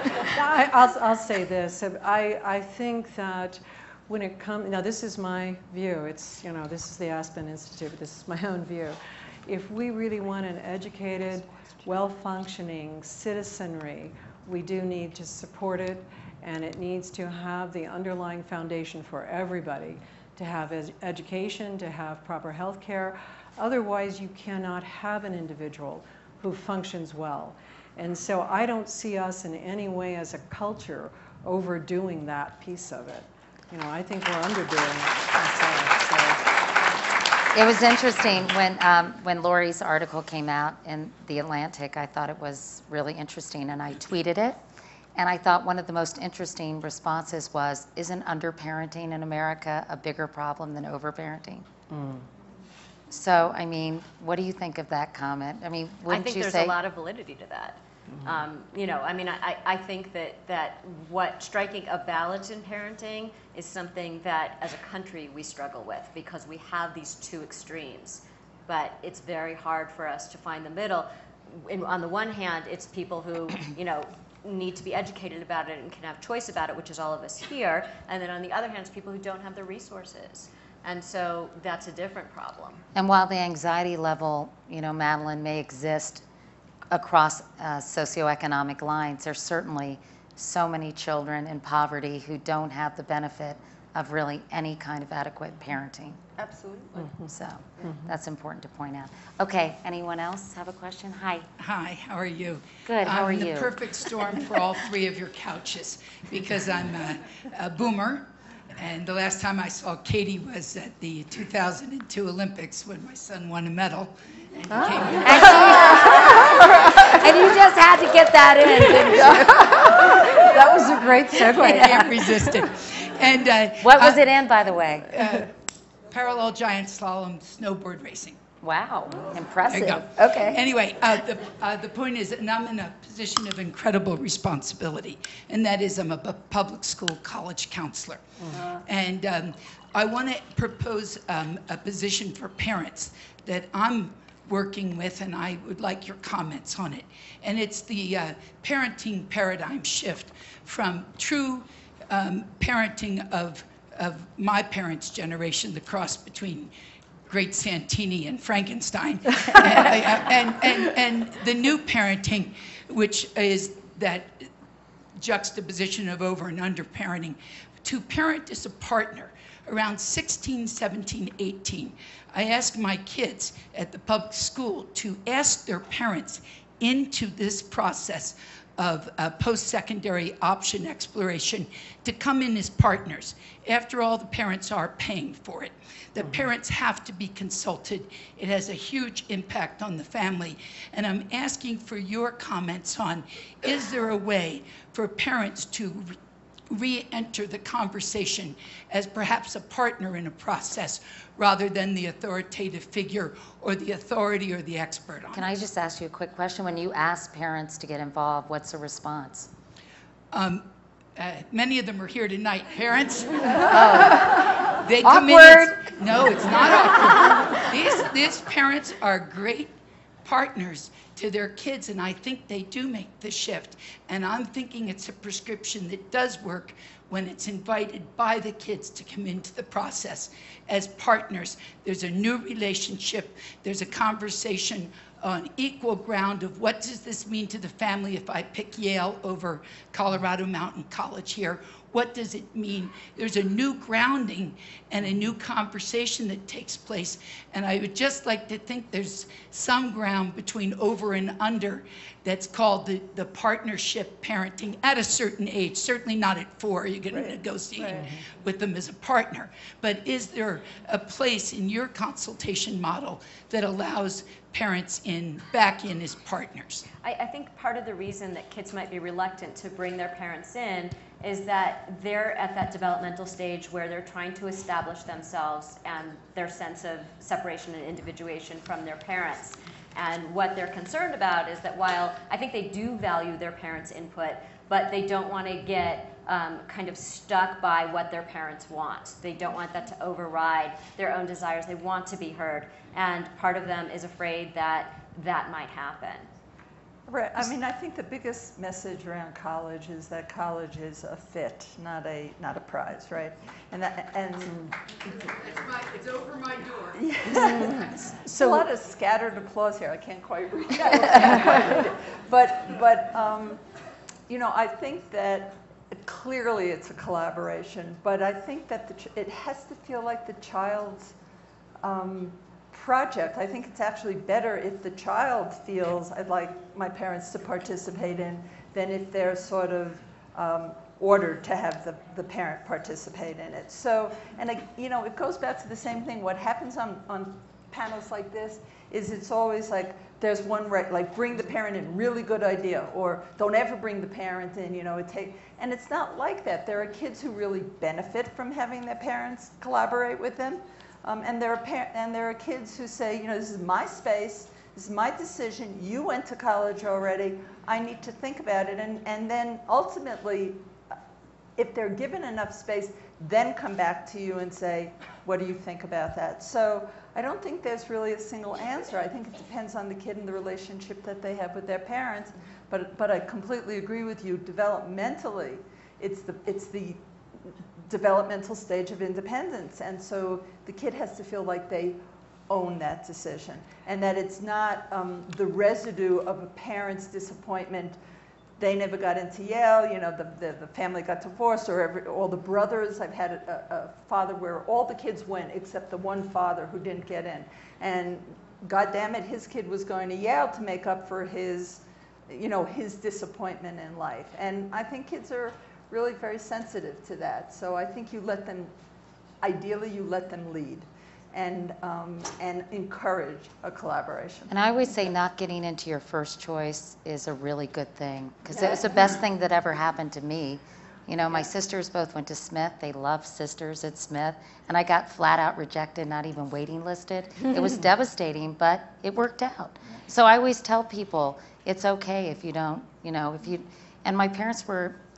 I'll say this. I think that when it comes, now this is my view. It's, you know, this is the Aspen Institute, but this is my own view. If we really want an educated, well-functioning citizenry, we do need to support it, and it needs to have the underlying foundation for everybody to have education, to have proper health care. Otherwise, you cannot have an individual who functions well. And so I don't see us in any way as a culture overdoing that piece of it. You know, I think we're underdoing it. It was interesting when Lori's article came out in The Atlantic. I thought it was really interesting, and I tweeted it. And I thought one of the most interesting responses was, isn't underparenting in America a bigger problem than overparenting? Mm. So, I mean, what do you think of that comment? I mean, wouldn't you say? I think there's a lot of validity to that. You know, I mean, I think that what striking a balance in parenting is something that as a country we struggle with, because we have these two extremes. But it's very hard for us to find the middle. On the one hand, it's people who, you know, need to be educated about it and can have choice about it, which is all of us here. And then on the other hand, it's people who don't have the resources. And so that's a different problem. And while the anxiety level, you know, Madeline, may exist across socioeconomic lines, there's certainly so many children in poverty who don't have the benefit of really any kind of adequate parenting. Absolutely. So that's important to point out. Okay, anyone else have a question? Hi. Hi, how are you? Good, how are I'm you? the perfect storm for all three of your couches, because I'm a boomer, and the last time I saw Katie was at the 2002 Olympics when my son won a medal. And came in. And you just had to get that in, didn't you? That was a great segue. I can't resist it. And What was it in, by the way? parallel giant slalom snowboard racing. Wow, impressive. There you go. Okay. Anyway, the point is, and I'm in a position of incredible responsibility, and that is I'm a public school college counselor. And I want to propose a position for parents that I'm working with, and I would like your comments on it. And it's the parenting paradigm shift from true parenting of my parents' generation, the cross between Great Santini and Frankenstein, and the new parenting, which is that juxtaposition of over and under parenting. To parent as a partner. Around 16, 17, 18, I asked my kids at the public school to ask their parents into this process of post-secondary option exploration to come in as partners. After all, the parents are paying for it. The parents have to be consulted. It has a huge impact on the family. And I'm asking for your comments on, is there a way for parents to re-enter the conversation as perhaps a partner in a process rather than the authoritative figure or the authority or the expert on it? Can I just ask you a quick question? When you ask parents to get involved, what's the response? Many of them are here tonight. Parents? Oh. They come Awkward. No, it's not awkward. These parents are great partners to their kids, and I think they do make the shift. And I'm thinking it's a prescription that does work when it's invited by the kids to come into the process as partners. There's a new relationship. There's a conversation on equal ground of what does this mean to the family if I pick Yale over Colorado Mountain College here? What does it mean? There's a new grounding and a new conversation that takes place. And I would just like to think there's some ground between over and under that's called the partnership parenting at a certain age. Certainly not at 4, you're going to negotiate with them as a partner. But is there a place in your consultation model that allows parents back in as partners? I think part of the reason that kids might be reluctant to bring their parents in is that they're at that developmental stage where they're trying to establish themselves and their sense of separation and individuation from their parents. And what they're concerned about is that while I think they do value their parents' input, but they don't want to get kind of stuck by what their parents want. They don't want that to override their own desires. They want to be heard. And part of them is afraid that that might happen. Right. I mean, I think the biggest message around college is that college is a fit, not a prize, right? It's over my door. So a lot of scattered applause here. I can't quite read it. But you know, I think that clearly it's a collaboration, but I think that it has to feel like the child's project. I think it's actually better if the child feels I'd like my parents to participate in than if they're sort of ordered to have the parent participate in it. So, and it goes back to the same thing. What happens on panels like this is it's always like there's one right, like bring the parent in, really good idea, or don't ever bring the parent in, and it's not like that. There are kids who really benefit from having their parents collaborate with them, and there are kids who say, this is my space, this is my decision, you went to college already, I need to think about it, and then ultimately, if they're given enough space, then come back to you and say, what do you think about that? So I don't think there's really a single answer. I think it depends on the kid and the relationship that they have with their parents. But I completely agree with you. Developmentally, it's the developmental stage of independence. And so the kid has to feel like they own that decision. And that it's not the residue of a parent's disappointment. They never got into Yale, the family got divorced, or all the brothers. I've had a father where all the kids went except the one father who didn't get in. And God damn it, his kid was going to Yale to make up for his disappointment in life. And I think kids are really very sensitive to that. So I think ideally you let them lead. And encourage a collaboration. And I always say not getting into your first choice is a really good thing, because it was the best thing that ever happened to me. My sisters both went to Smith. They love sisters at Smith. And I got flat out rejected, not even waiting listed. It was devastating, but it worked out. So I always tell people, it's okay if you don't, and my parents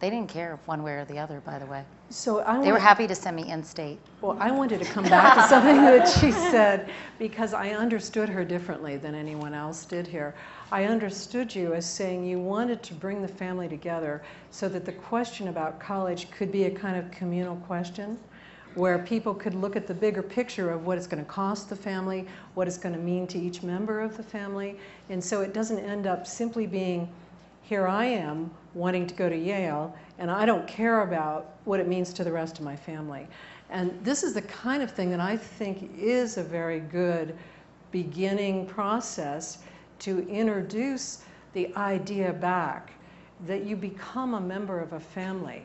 they didn't care one way or the other, by the way. So they were happy to send me in-state. Well, I wanted to come back to something that she said, because I understood her differently than anyone else did here. I understood you as saying you wanted to bring the family together so that the question about college could be a kind of communal question, where people could look at the bigger picture of what it's going to cost the family, what it's going to mean to each member of the family. And so it doesn't end up simply being, here I am wanting to go to Yale, and I don't care about what it means to the rest of my family. And this is the kind of thing that I think is a very good beginning process to introduce the idea back that you become a member of a family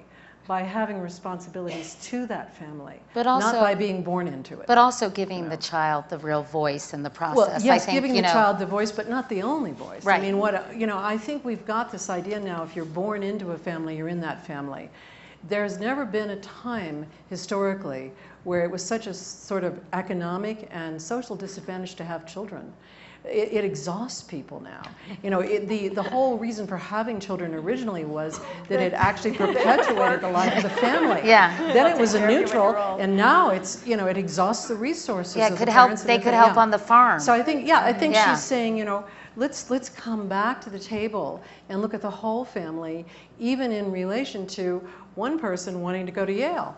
by having responsibilities to that family, but also, not by being born into it. But also giving the child the real voice in the process. Well, yes, I think, giving the child the voice, but not the only voice. Right. I mean, I think we've got this idea now, if you're born into a family, you're in that family. There's never been a time historically where it was such a sort of economic and social disadvantage to have children. It exhausts people now. The whole reason for having children originally was that it actually perpetuated the life of the family. Yeah. Then it was a neutral, and now it's it exhausts the resources. Yeah, of it could the help. parents They could help on the farm. So I think she's saying let's come back to the table and look at the whole family, even in relation to one person wanting to go to Yale.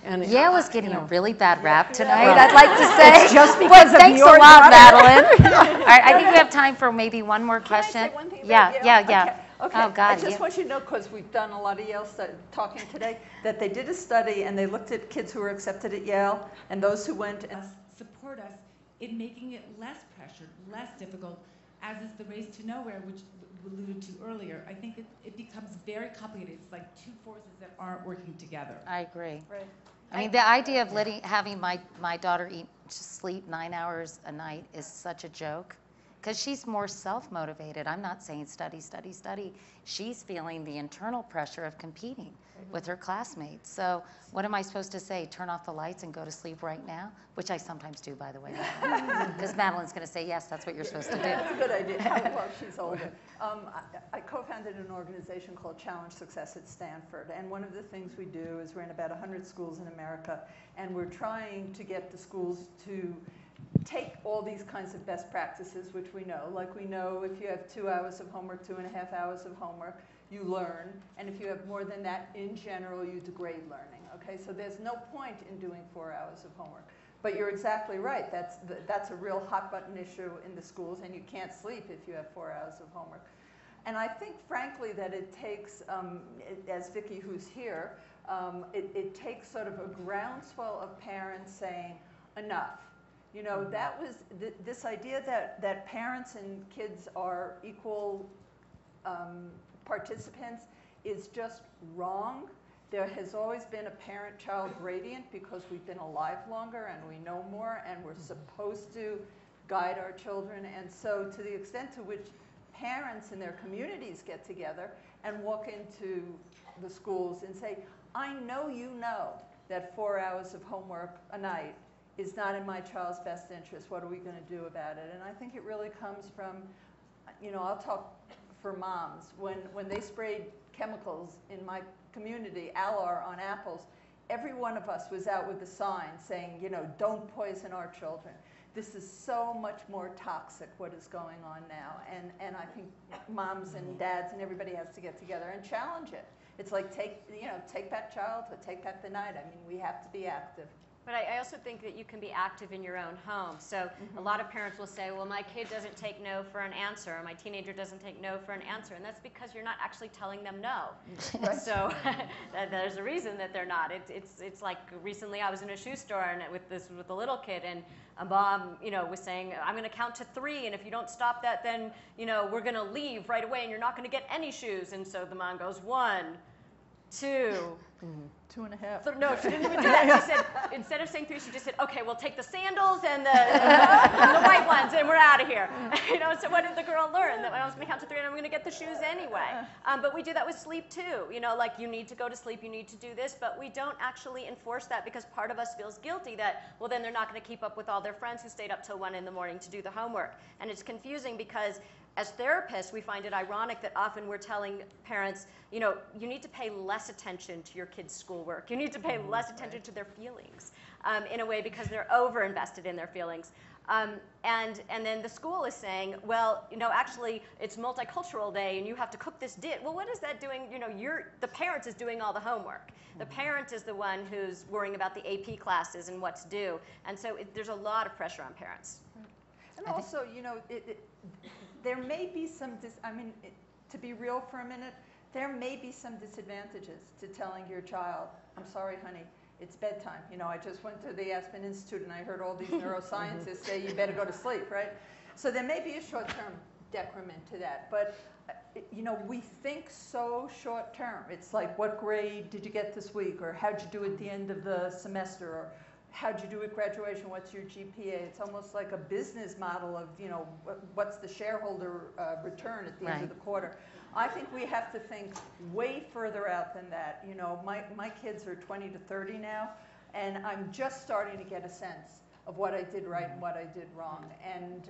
And Yale is getting a really bad rap tonight, Well, I'd like to say. it's just because of thanks a your lot, daughter. Madeline. All right, I think we have time for maybe one more question. Can I say one thing about Yale? Yeah. Okay. Oh, God. I just want you to know, because we've done a lot of Yale talking today, that they did a study and they looked at kids who were accepted at Yale and those who went. Support us in making it less pressured, less difficult, as is the race to nowhere, which we alluded to earlier. I think it becomes very complicated. It's like two forces that aren't working together. I agree. Right. I mean, the idea of having my daughter sleep 9 hours a night is such a joke, because she's more self-motivated. I'm not saying study. She's feeling the internal pressure of competing with her classmates. So what am I supposed to say? Turn off the lights and go to sleep right now? Which I sometimes do, by the way. Because Madeline's going to say, yes, that's what you're supposed to do. That's a good idea. Well, she's older. I co-founded an organization called Challenge Success at Stanford. And one of the things we do is we're in about 100 schools in America. And we're trying to get the schools to take all these kinds of best practices, which we know. Like we know if you have 2 hours of homework, 2.5 hours of homework, you learn. And if you have more than that, in general, you degrade learning. Okay, so there's no point in doing 4 hours of homework. But you're exactly right. That's a real hot button issue in the schools, and you can't sleep if you have 4 hours of homework. And I think, frankly, that it takes, as Vicki, who's here, it takes sort of a groundswell of parents saying, enough. You know, that was this idea that parents and kids are equal participants is just wrong. There has always been a parent-child gradient because we've been alive longer and we know more and we're supposed to guide our children. And so to the extent to which parents in their communities get together and walk into the schools and say, I know you know that 4 hours of homework a night is not in my child's best interest. What are we going to do about it? And I think it really comes from, you know, I'll talk for moms. When they sprayed chemicals in my community, Alar on apples, every one of us was out with a sign saying, you know, don't poison our children. This is so much more toxic, what is going on now. And I think moms and dads and everybody has to get together and challenge it. It's like take back childhood, take back the night. I mean, we have to be active. But I also think that you can be active in your own home. So a lot of parents will say, well, my kid doesn't take no for an answer, or my teenager doesn't take no for an answer. And that's because you're not actually telling them no. Right. So there's a reason that they're not. It's like recently I was in a shoe store and with a little kid, and a mom, you know, was saying, I'm going to count to 3, and if you don't stop that, then, you know, we're going to leave right away, and you're not going to get any shoes. And so the mom goes, 1, 2. 2.5. No, she didn't even do that. She said, instead of saying 3, she just said, okay, we'll take the sandals and the white ones, and we're out of here. You know, so what did the girl learn? That I was going to count to 3, and I'm going to get the shoes anyway. But we do that with sleep too. You know, like you need to go to sleep, you need to do this, but we don't actually enforce that because part of us feels guilty that, well, then they're not going to keep up with all their friends who stayed up till 1 in the morning to do the homework. And it's confusing because as therapists, we find it ironic that often we're telling parents, you know, you need to pay less attention to your kids' schoolwork. You need to pay less attention to their feelings in a way because they're over-invested in their feelings. And then the school is saying, well, you know, actually, it's multicultural day and you have to cook this dish. Well, what is that doing? You know, the parent is doing all the homework. The parent is the one who's worrying about the AP classes and what's due. And so there's a lot of pressure on parents. And also, you know, there may be some, to be real for a minute, there may be some disadvantages to telling your child, I'm sorry, honey, it's bedtime. You know, I just went to the Aspen Institute and I heard all these neuroscientists say you better go to sleep, right? So there may be a short-term decrement to that. But, you know, we think so short-term. It's like, what grade did you get this week? Or how'd you do at the end of the semester? Or how'd you do at graduation? What's your GPA? It's almost like a business model of, you know, what's the shareholder return at the end of the quarter. I think we have to think way further out than that. You know, my kids are 20 to 30 now, and I'm just starting to get a sense of what I did right and what I did wrong. And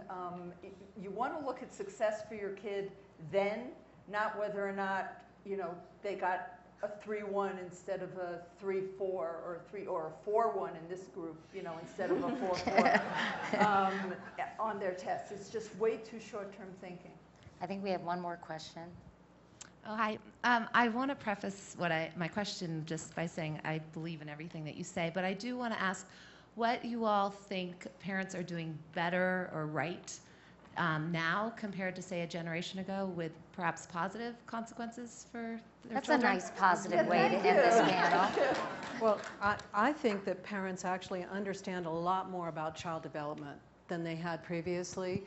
you want to look at success for your kid then, not whether or not, you know, they got a 3-1 instead of a 3-4 or a 4-1 in this group, you know, instead of a 4-4 on their tests. It's just way too short-term thinking. I think we have one more question. Oh, hi. I want to preface my question just by saying I believe in everything that you say, but I do want to ask what you all think parents are doing better or right now compared to, say, a generation ago with perhaps positive consequences for their children? That's a nice positive way to end this panel. Well, I think that parents actually understand a lot more about child development than they had previously,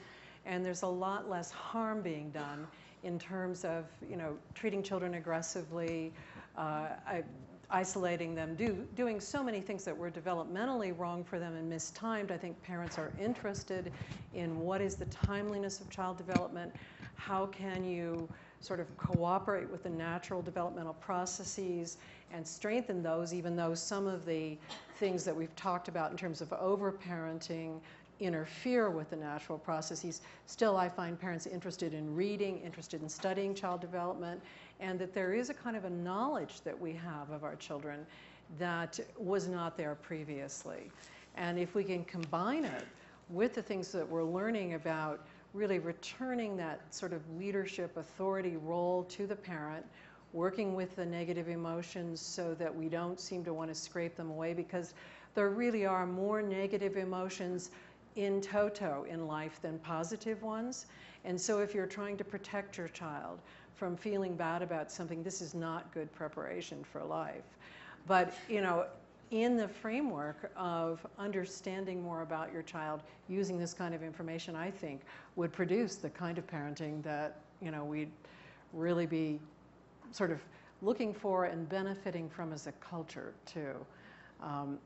and there's a lot less harm being done in terms of, you know, treating children aggressively, isolating them, doing so many things that were developmentally wrong for them and mistimed. I think parents are interested in what is the timeliness of child development, how can you sort of cooperate with the natural developmental processes and strengthen those, even though some of the things that we've talked about in terms of over-parenting interfere with the natural processes. Still, I find parents interested in reading, interested in studying child development, and that there is a kind of a knowledge that we have of our children that was not there previously. And if we can combine it with the things that we're learning about really returning that sort of leadership authority role to the parent, working with the negative emotions so that we don't seem to want to scrape them away, because there really are more negative emotions in toto in life than positive ones. And so if you're trying to protect your child from feeling bad about something, this is not good preparation for life. But, you know, in the framework of understanding more about your child, using this kind of information, I think, would produce the kind of parenting that, you know, we'd really be sort of looking for and benefiting from as a culture, too.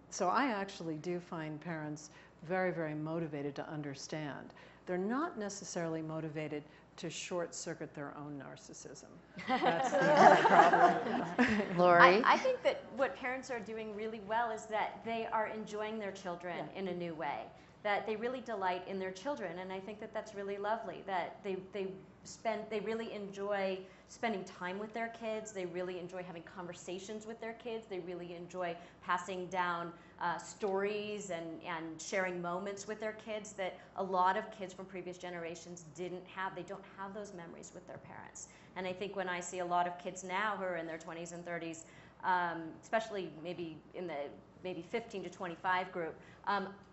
So I actually do find parents very, very motivated to understand. They're not necessarily motivated to short-circuit their own narcissism. That's the only problem. Lori? I think that what parents are doing really well is that they are enjoying their children in a new way, that they really delight in their children, and I think that that's really lovely, that they really enjoy spending time with their kids, they really enjoy having conversations with their kids, they really enjoy passing down stories and sharing moments with their kids that a lot of kids from previous generations didn't have. They don't have those memories with their parents. And I think when I see a lot of kids now who are in their 20s and 30s, especially maybe in the 15 to 25 group,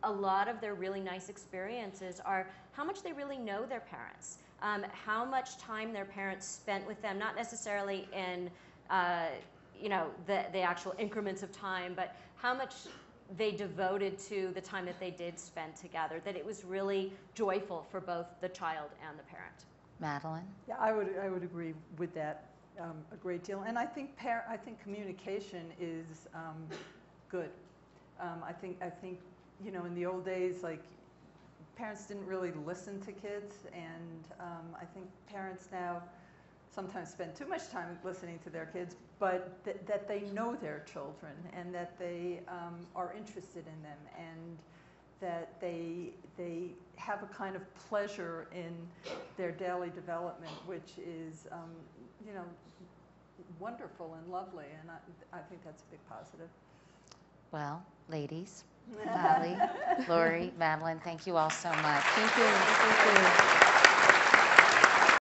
a lot of their really nice experiences are how much they really know their parents, how much time their parents spent with them, not necessarily in you know, the actual increments of time, but how much they devoted to the time that they did spend together, that it was really joyful for both the child and the parent. Madeline? Yeah, I would agree with that a great deal. And I think communication is good. I think you know, in the old days, like, parents didn't really listen to kids, and I think parents now sometimes spend too much time listening to their kids, but that they know their children, and that they are interested in them, and that they have a kind of pleasure in their daily development, which is you know, wonderful and lovely, and I think that's a big positive. Well, ladies, Lori, Madeline, thank you all so much. Thank you. Thank you.